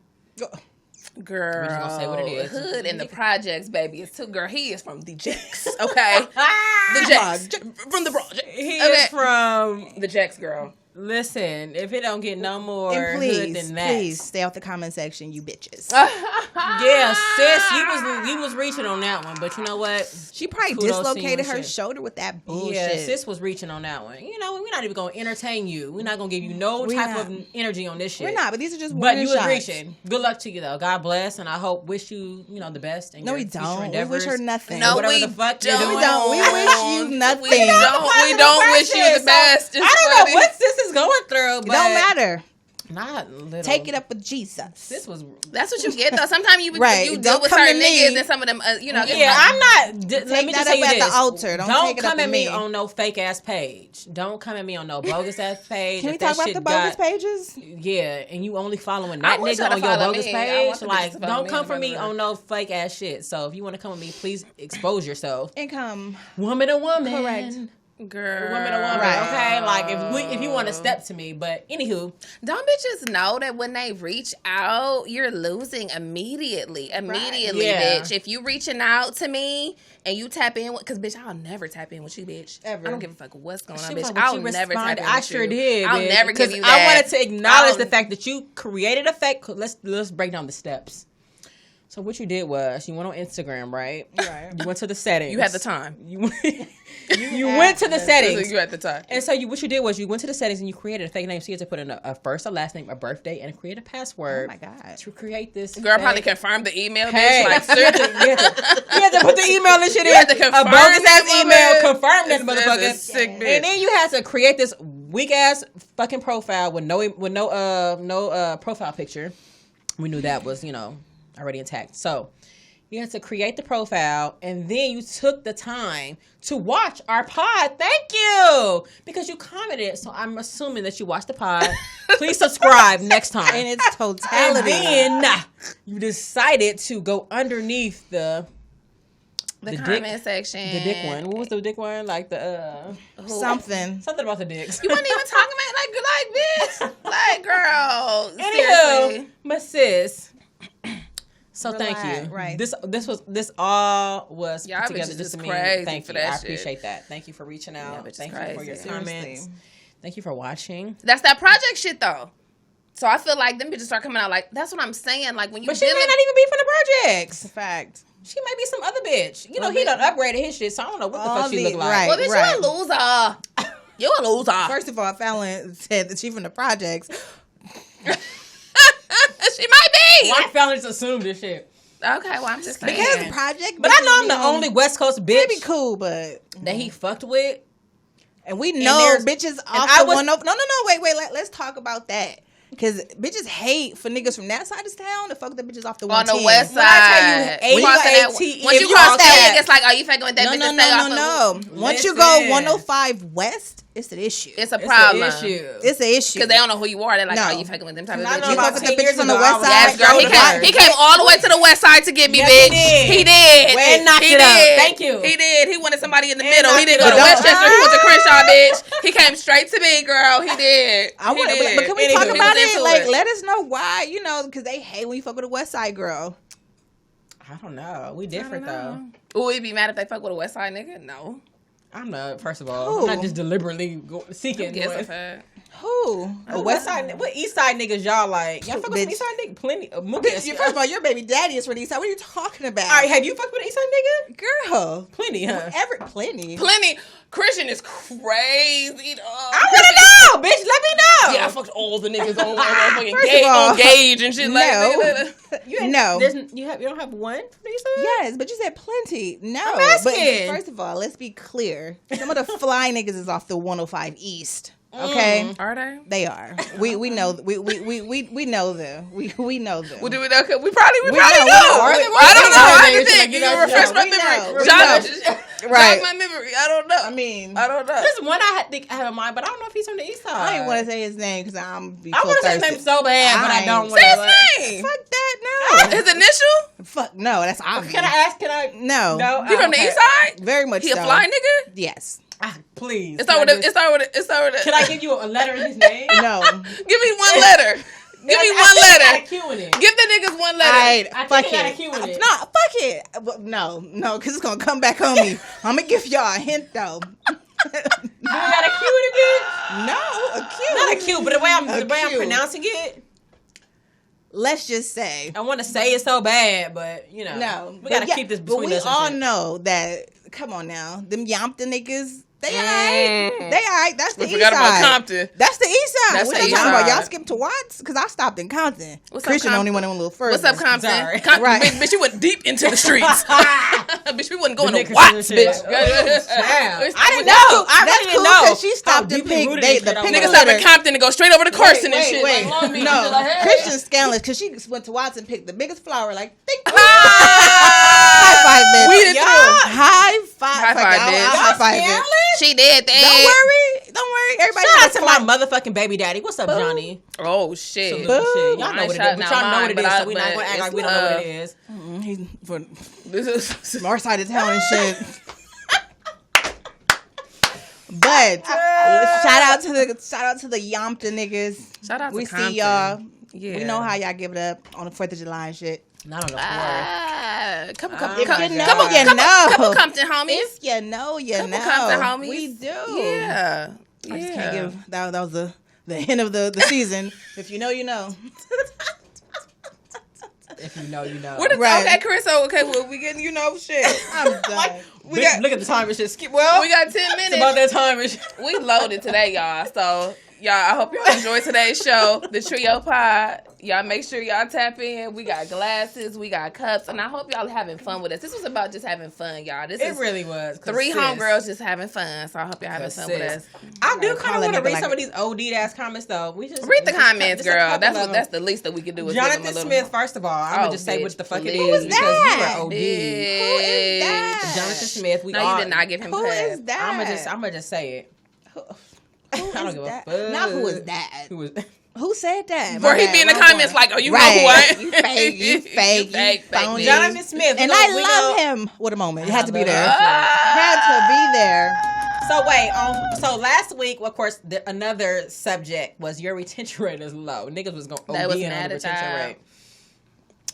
Girl, we're just gonna say what it is. Hood in the projects, baby. It's too. Girl, he is from the Jacks. Okay, the Jacks from the project. He is from the Jacks, girl. Listen, if it don't get no more hood than that, please stay out the comment section, you bitches. Yeah, sis, you was reaching on that one, but you know what? She probably dislocated her shoulder with that bullshit. Yeah, sis was reaching on that one. You know, we're not even gonna entertain you. We're not gonna give you no type of energy on this shit. We're not, but these are just. But you was reaching. Good luck to you though. God bless, and I wish you the best. No, we don't. We wish her nothing. No, whatever we the fuck don't. We don't. We wish you nothing. We don't wish you the best. I don't know what sis is going through. But don't matter. Not little. Take it up with Jesus. That's what you get though. Sometimes you right. deal with certain niggas and some of them, Yeah, I'm not. Let me just tell you at this. The altar. Don't come at me on no fake ass page. Don't come at me on no bogus ass page. Can we talk about the bogus pages? Yeah, and you only following that nigga on your bogus page. Like, don't come for me on no fake ass shit. So if you want to come with me, please expose yourself. And come woman to woman. Correct. Girl, woman to woman, okay? Like if you want to step to me, but anywho, don't bitches know that when they reach out, you're losing immediately, bitch. If you reaching out to me and you tap in, because bitch, I'll never tap in with you, bitch. Ever. I don't give a fuck what's going on, bitch. I'll never tap in with you. I sure did. I'll never give you that. I wanted to acknowledge the fact that you created a fake. Let's break down the steps. So what you did was you went on Instagram, right? Right. You went to the settings. You had the time. You went to the settings. You had the time. And so what you did was you went to the settings and you created a fake name. So you had to put in a first, a last name, a birthday, and create a password. Oh my God. To create this. Girl probably confirmed the email. Bitch, like, you had to put the email and shit in. You had to confirm a bogus ass email. Confirm that motherfucker. Sick bitch. And then you had to create this weak ass fucking profile with no profile picture. We knew that was already intact. So you had to create the profile, and then you took the time to watch our pod. Thank you, because you commented. So I'm assuming that you watched the pod. Please subscribe next time. In its totality. And then you decided to go underneath the The comment section. The dick one. What was the dick one? Like the something about the dicks. You wasn't even talking about bitch. Like girl. Anywho, but sis. So Relax, thank you. right. This all was y'all put together just to me. Thank you. I appreciate that. Thank you for reaching out. Thank you for your comments. Thank you for watching. That's that project shit though. So I feel like them bitches start coming out like that's what I'm saying. Like when you But she may not even be from the projects. It's a fact. She may be some other bitch. You know, he done upgraded his shit, so I don't know what the fuck she look like. Right, well, bitch, you a loser. You a loser. First of all, Fallon said that she from the projects. She might be. Why Fallon just assumed this shit? Okay, well, I'm just saying. Because project. But I know I'm the only West Coast bitch. Be cool, but that he fucked with. And we know bitches off the one. No, wait. Let's talk about that. Because bitches hate for niggas from that side of town to fuck the bitches off the 110. On the west side. When you cross that, it's like, oh, you fucking with that bitch? No. Once you go 105 west, it's an issue. It's a problem. It's an issue. Because they don't know who you are. They're like, oh, you fucking with them type of bitches. You fuck with the bitches on the west side. Yes, girl. He came all the way to the west side to get me, bitch. He did. And knocked it up. Thank you. He did. He wanted somebody in the middle. He didn't go to Westchester. He went to Crenshaw, bitch. He came straight to me, girl. He did. But can we talk about it? Like, let us know why, because they hate when you fuck with a West Side girl. I don't know. We different though. Would we be mad if they fuck with a West Side nigga? No. I'm not. First of all, I'm not just deliberately seeking. Who? West Side? What East Side niggas y'all like? Y'all fuck with East Side niggas? Plenty. First of all, your baby daddy is from the East Side. What are you talking about? All right, have you fucked with an East Side nigga? Girl, plenty, huh? Plenty. Christian is crazy, dog. I want to know, bitch. Let me know. Yeah, I fucked all the niggas on fucking Gage and shit like that. You don't have one from the East Side? Yes, but you said plenty. No, I'm asking. But first of all, let's be clear. Some of the fly niggas is off the 105 East. Okay, are they? They are. We know. We know them. We know them. We probably know. I don't know. I didn't think. You refresh my memory. Jog my memory. I don't know. I don't know. There's one I have in mind, but I don't know if he's from the East Side. I didn't want to say his name because I want to say his name so bad, but I don't want to say his name. Fuck that. No. His initial? Fuck no. That's obvious. Can I ask? No. He from the East Side? Very much. He a fly nigga? Yes. Please. It's over the. Can I give you a letter in his name? Give No. me one letter. Give me one letter. Give the niggas one letter. I fuck it. No, fuck it. No, because it's gonna come back on me. I'm gonna give y'all a hint though. You got a Q in it, bitch? No, a Q. Not a Q, but the way I'm pronouncing it. Let's just say. I want to say it so bad, but no, we gotta keep this between us. But we all know that. Come on now, them Yampton niggas. They alright. That's the East Side. About Compton. That's the East Side. That's what the y'all East talking Side. about? Y'all skipped to Watts? Because I stopped in Compton. Christian only went a little further. What's up, Compton? Right. Bitch, you went deep into the streets. Bitch, we wasn't going to Watts, bitch. I didn't know. I didn't know. She stopped and picked the niggas stop in Compton and go straight over to Carson and shit. Wait. No, Christian's scandalous because she went to Watts and picked the biggest flower. Like, thank you. High five, bitch. We did too. High five. High five, bitch. She did that. Don't worry. Everybody shout out to my motherfucking baby daddy. What's up, Johnny? Oh shit. Y'all know what it is. But y'all know what it is, so we're not gonna act like we don't know what it is. He's from our side of town and shit. But shout out to the Yampton niggas. Shout out to we Compton. See y'all. Yeah. We know how y'all give it up on the 4th of July and shit. Not on the 4th. Couple Compton homies. If you know, Couple Compton homies. We do. Yeah. I just can't give that was the end of the season. If you know, you know. If you know, you know. Right. Okay, Chris. Okay, well, we getting shit. I'm done. Look at the time and shit. We got 10 minutes. It's about that time and shit. We loaded today, y'all. So, y'all, I hope y'all enjoyed today's show, the Trio Pod. Y'all make sure y'all tap in. We got glasses, we got cups, and I hope y'all having fun with us. This was about just having fun, y'all. It really was. 3 homegirls just having fun. So I hope y'all having fun with us. I do kind of want to read some of these OD ass comments though. We just read the comments, girl. That's the least that we can do. Is Jonathan Smith. First of all, I'm gonna just say what the fuck it is. Who is that? Who is that? Jonathan Smith. You did not give him. Who is that? I'm gonna just say it. I don't give a fuck. Now who is that? Who said that? Where he be in the comments like, oh, you know who I am. You fake, you fake. Jonathan Smith. And I love him. What a moment. It had to be there. Had to be there. So wait, so last week, of course, another subject was your retention rate is low. Niggas was going OD on the retention rate.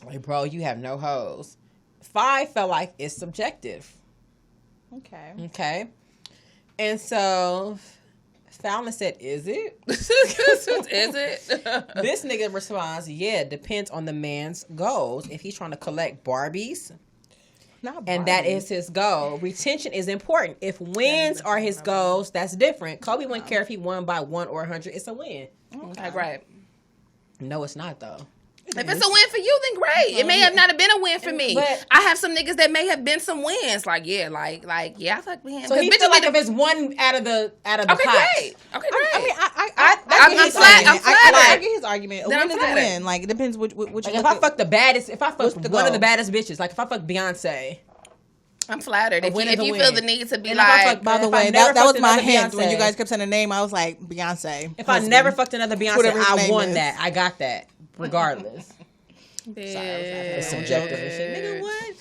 Like, bro, you have no hoes. 5 felt like it's subjective. Okay. And so Fallon said, is it? Is it? This nigga responds, yeah, depends on the man's goals. If he's trying to collect Barbies, and that is his goal. Retention is important. If wins are his goals, that's different. Kobe wouldn't care if he won by 1 or 100. It's a win. Okay, right. No, it's not, though. If it's a win for you, then great. It may have not have been a win for me. But I have some niggas that may have been some wins. Like, yeah, I fuck with him. So he feel like if it's one out of the okay, pot. Great. Okay, great. I mean, I'm flat. I get his argument. A win is a win. Like, it depends which like if I fuck the baddest, if I fuck one of the baddest bitches, like if I fuck Beyonce. I'm flattered. If you feel the need to be and like, by the way, that was my hint when you guys kept saying the name. I was like, Beyonce. If I never fucked another Beyonce, I won that. I got that, regardless. It's subjective and shit. Nigga, what?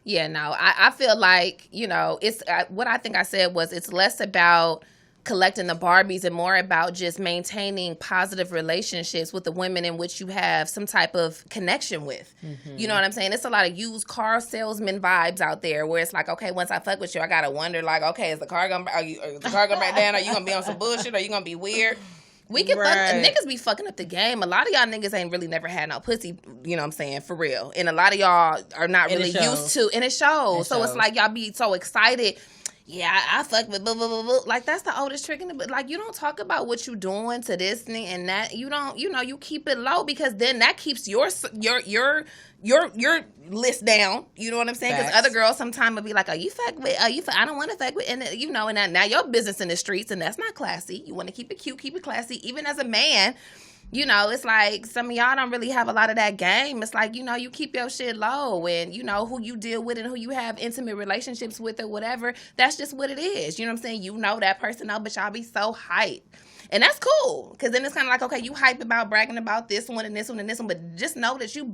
Yeah, no. I feel like, it's what I think I said was it's less about collecting the Barbies and more about just maintaining positive relationships with the women in which you have some type of connection with. Mm-hmm. You know what I'm saying? It's a lot of used car salesman vibes out there where it's like, okay, once I fuck with you, I gotta wonder like, okay, is the car gonna break down? Are you gonna be on some bullshit? Are you gonna be weird? We can fuck, niggas be fucking up the game. A lot of y'all niggas ain't really never had no pussy, you know what I'm saying, for real. And a lot of y'all are not really used to, and it shows. So it's like y'all be so excited. Yeah, I fuck with blah, blah, blah, blah. Like, that's the oldest trick in the book. Like, you don't talk about what you doing to this thing and that. You don't, you keep it low because then that keeps your list down. You know what I'm saying? Because other girls sometimes will be like, I don't want to fuck with, and and now your business in the streets, and that's not classy. You want to keep it cute, keep it classy. Even as a man, it's like some of y'all don't really have a lot of that game. It's like, you keep your shit low and, who you deal with and who you have intimate relationships with or whatever. That's just what it is. You know what I'm saying? That person, but y'all be so hyped. And that's cool. Because then it's kind of like, okay, you hype about bragging about this one and this one and this one, but just know that you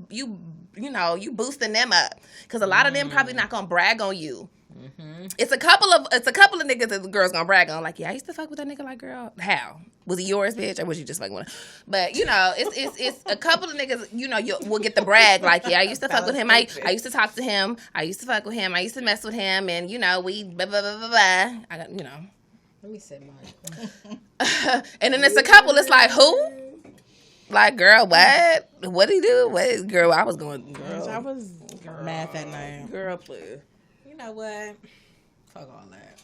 boosting them up. Because a lot of them probably not going to brag on you. Mm-hmm. It's a couple of niggas that the girl's gonna brag on. Like, yeah, I used to fuck with that nigga. Like, girl, how was he yours, bitch, or was you just fucking with him? But it's a couple of niggas. You will get the brag. Like, yeah, I used to fuck with him. I used to talk to him. I used to fuck with him. I used to mess with him, and we blah blah blah blah blah. I got Let me say mine. And then it's a couple. It's like who? Like, girl, what? What did he do? What, girl? I was going. Girl, I was mad that night. Girl, please. You know what? Fuck all that.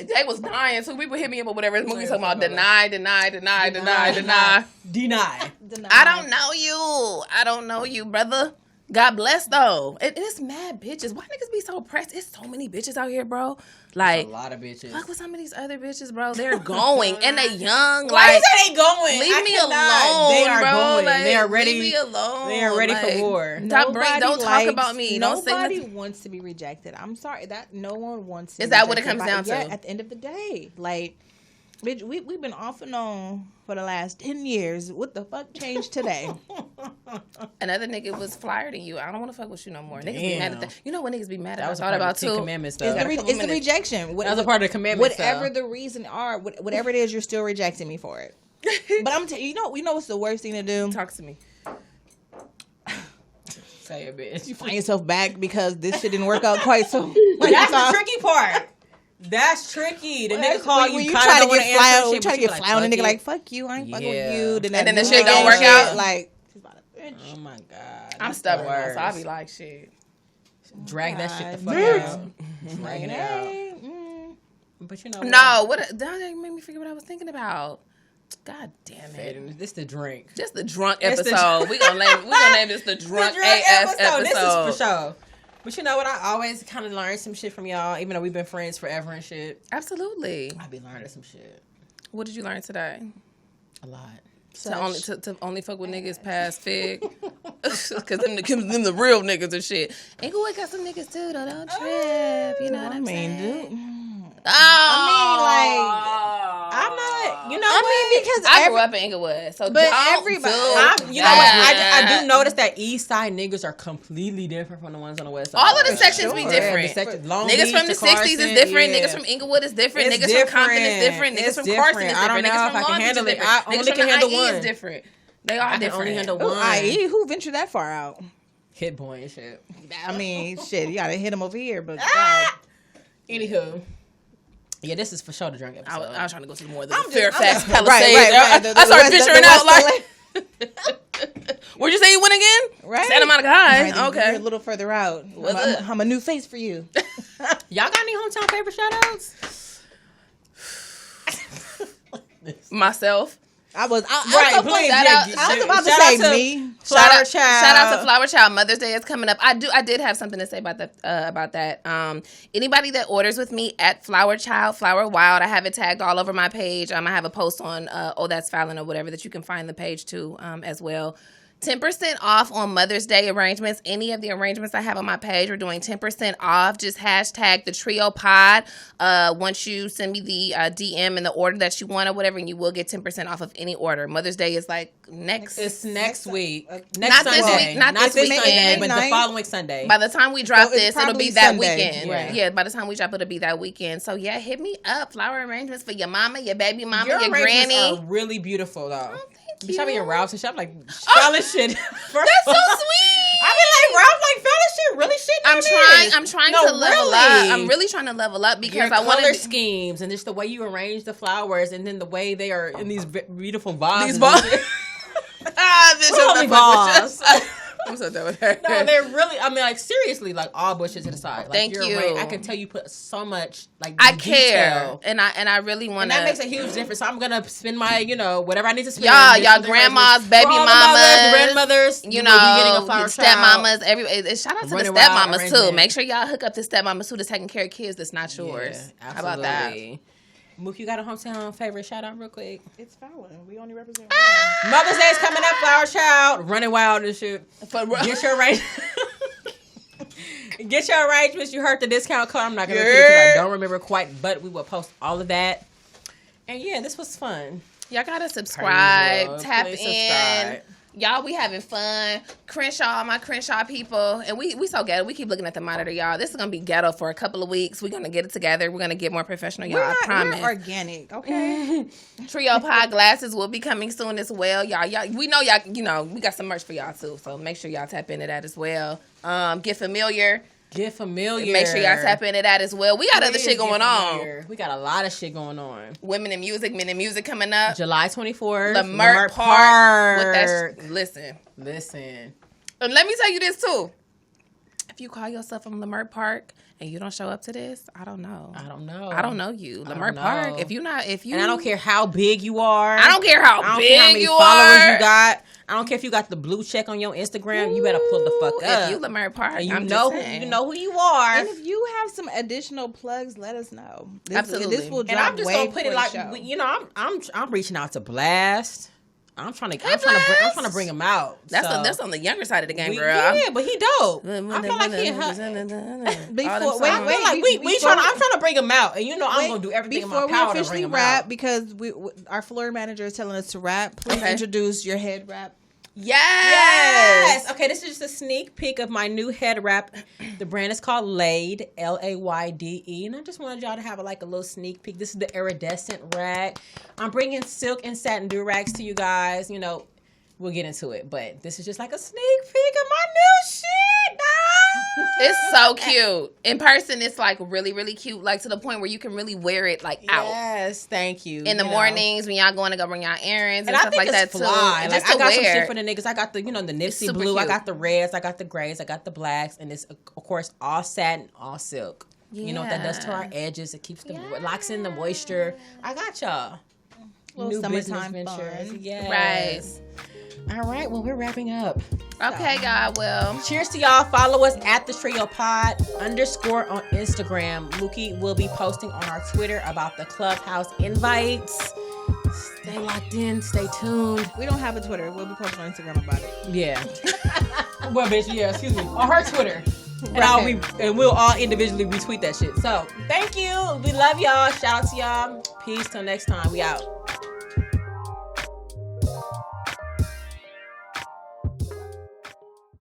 They was dying, so people hit me up or whatever. This movie talking about deny. I don't know you, brother. God bless though. It's mad bitches. Why niggas be so pressed? It's so many bitches out here, bro. Like a lot of bitches. Fuck with some of these other bitches, bro. They're going and they young. Why is they going? Leave me alone. They are bro. going. Like, they are ready. Leave me alone. They are ready for war. Don't talk about me. Nobody wants to be rejected. I'm sorry that no one wants to. Is that what it comes down to? Yeah, at the end of the day, like, bitch, we've been off and on for the last 10 years. What the fuck changed today? Another nigga was flyer than you. I don't want to fuck with you no more. Niggas be mad at that. You know what niggas be mad at? That was I thought about too. Commandments, though. It's the rejection. That was a part of the commandments. Whatever the reason are, whatever it is, you're still rejecting me for it. But I'm you know what's the worst thing to do? Talk to me. Say it, bitch. You find yourself back because this shit didn't work out quite so. That's the tricky part. That's tricky. The nigga call you kind of trying to get fly on the nigga like, fuck you, I ain't fucking with you. Then the shit don't work out. Like, oh my God. I'm stubborn, so I be like, shit. Drag that shit the fuck out. Drag it out. But you know what? No, that made me forget what I was thinking about. God damn it. This the drink. Just the drunk episode. We're gonna name this the drunk AF episode. This is for sure. But you know what? I always kind of learn some shit from y'all, even though we've been friends forever and shit. Absolutely. I be learning some shit. What did you learn today? A lot. To only fuck with niggas past fig. Because them the real niggas and shit. Inglewood got some niggas too, though. Don't trip. You know what I mean, dude? I'm not, because I grew up in Inglewood, so but everybody, I do notice that East Side niggas are completely different from the ones on the West Side. All of the sections be different. Niggas from the 60s is different. Niggas from Inglewood is different. Niggas from Compton is different. Niggas from Carson is different. Niggas from Long Beach is different. I only can handle one. Is different. They all different. Only handle one. IE, who ventured that far out? Hit Boy and shit. I mean, shit, you gotta hit him over here, but Anywho. Yeah, this is for sure the drunk episode. I was trying to go to the more than Fairfax, Palisades. Right. I started venturing out like. Where'd you say you went again? Right. Santa Monica High. Right, Okay. You're a little further out. I'm a new face for you. Y'all got any hometown favorite shout-outs? Myself. I was about to say me. Flower Child. Shout out to Flower Child. Mother's Day is coming up. I did have something to say about that. Anybody that orders with me at Flower Child, Flower Wild, I have it tagged all over my page. I have a post on That's Fallon or whatever that you can find the page too as well. 10% off on Mother's Day arrangements. Any of the arrangements I have on my page, we're doing 10% off. Just hashtag the Trio Pod. Once you send me the DM and the order that you want or whatever, and you will get 10% off of any order. Mother's Day is like next. It's next week. Not Sunday. this week. Not this weekend. Sunday, but the following Sunday. By the time we drop this, it'll be that weekend. Right. Yeah, by the time we drop, it'll be that weekend. So yeah, hit me up. Flower arrangements for your mama, your baby mama, your granny. Are really beautiful though. You shop at your Ralph's and shop like Fallon shit. That's so sweet. I mean, like Ralph, like Fallon shit, really shit. I'm trying to level up. I'm really trying to level up because I want color schemes and just the way you arrange the flowers and then the way they are in these beautiful vases. These vases. I'm so done with her. No, they're really. I mean, like seriously, like all bullshit to the side. Like, Thank you. I can tell you put so much like. I care, and I really want to. And that makes a huge difference. So I'm gonna spend my, whatever I need to spend. Y'all grandmas, baby mamas, grandmothers, getting a flower stepmamas. Shout out to the stepmamas too. Make sure y'all hook up to stepmamas who that's taking care of kids that's not yours. Yeah, how about that? Mook, you got a hometown favorite shout out real quick? It's Fallon. We only represent one. Mother's Day is coming up, Flower Child. Running wild and shit. Get your arrangements. You heard the discount code. I'm not going to repeat it. I don't remember quite, but we will post all of that. And yeah, this was fun. Y'all got to subscribe. Tap in. Subscribe. Y'all, we having fun. Crenshaw, my Crenshaw people. And we so ghetto. We keep looking at the monitor, y'all. This is going to be ghetto for a couple of weeks. We're going to get it together. We're going to get more professional, y'all. I promise. We're organic, okay? Trio Pod glasses will be coming soon as well. Y'all, we know y'all, we got some merch for y'all too. So make sure y'all tap into that as well. Get familiar. Get familiar. Make sure y'all tap into that as well. We got other shit going on. We got a lot of shit going on. Women in Music, Men in Music coming up. July 24th. Leimert Park. Listen. And let me tell you this too. If you call yourself from Leimert Park and you don't show up to this, I don't know. I don't know you. Leimert Park. If you and I don't care how big you are. I don't care how big how many you followers are. you got. I don't care if you got the blue check on your Instagram. You better pull the fuck up. If you Leimert Park, and you know who you are. And if you have some additional plugs, let us know. Absolutely. This will drop. And I'm just gonna put it like I'm reaching out to Blast. I'm trying to bring him out. That's on the younger side of the game, girl. Yeah, but he dope. I feel like he I'm trying to bring him out, and I'm gonna do everything in my power to bring him out. Because our floor manager is telling us to rap. Please introduce your head wrap. Yes. Okay, this is just a sneak peek of my new head wrap. The brand is called Layde, Layde, and I just wanted y'all to have a little sneak peek. This is the iridescent rack. I'm bringing silk and satin do-rags to you guys. We'll get into it, but this is just like a sneak peek of my new shit, dog. It's so cute. In person, it's really, really cute. To the point where you can really wear it out. Yes, thank you. In the mornings when y'all going to go run y'all errands and stuff like that too. And I got some shit for the niggas. I got the the Nipsey blue. Cute. I got the reds. I got the grays. I got the blacks, and it's of course all satin, all silk. Yeah. You know what that does to our edges? It keeps locks in the moisture. I got y'all. New summertime ventures. Yes. Right. All right, well, we're wrapping up. Okay, y'all. Well, cheers to y'all. Follow us at the Trio Pod _ on Instagram. Mookie will be posting on our Twitter about the Clubhouse invites. Stay locked in. Stay tuned. We don't have a Twitter. We'll be posting on Instagram about it. Yeah. Well, bitch, yeah, excuse me. On her Twitter. And we'll all individually retweet that shit. So thank you. We love y'all. Shout out to y'all. Peace. Till next time. We out.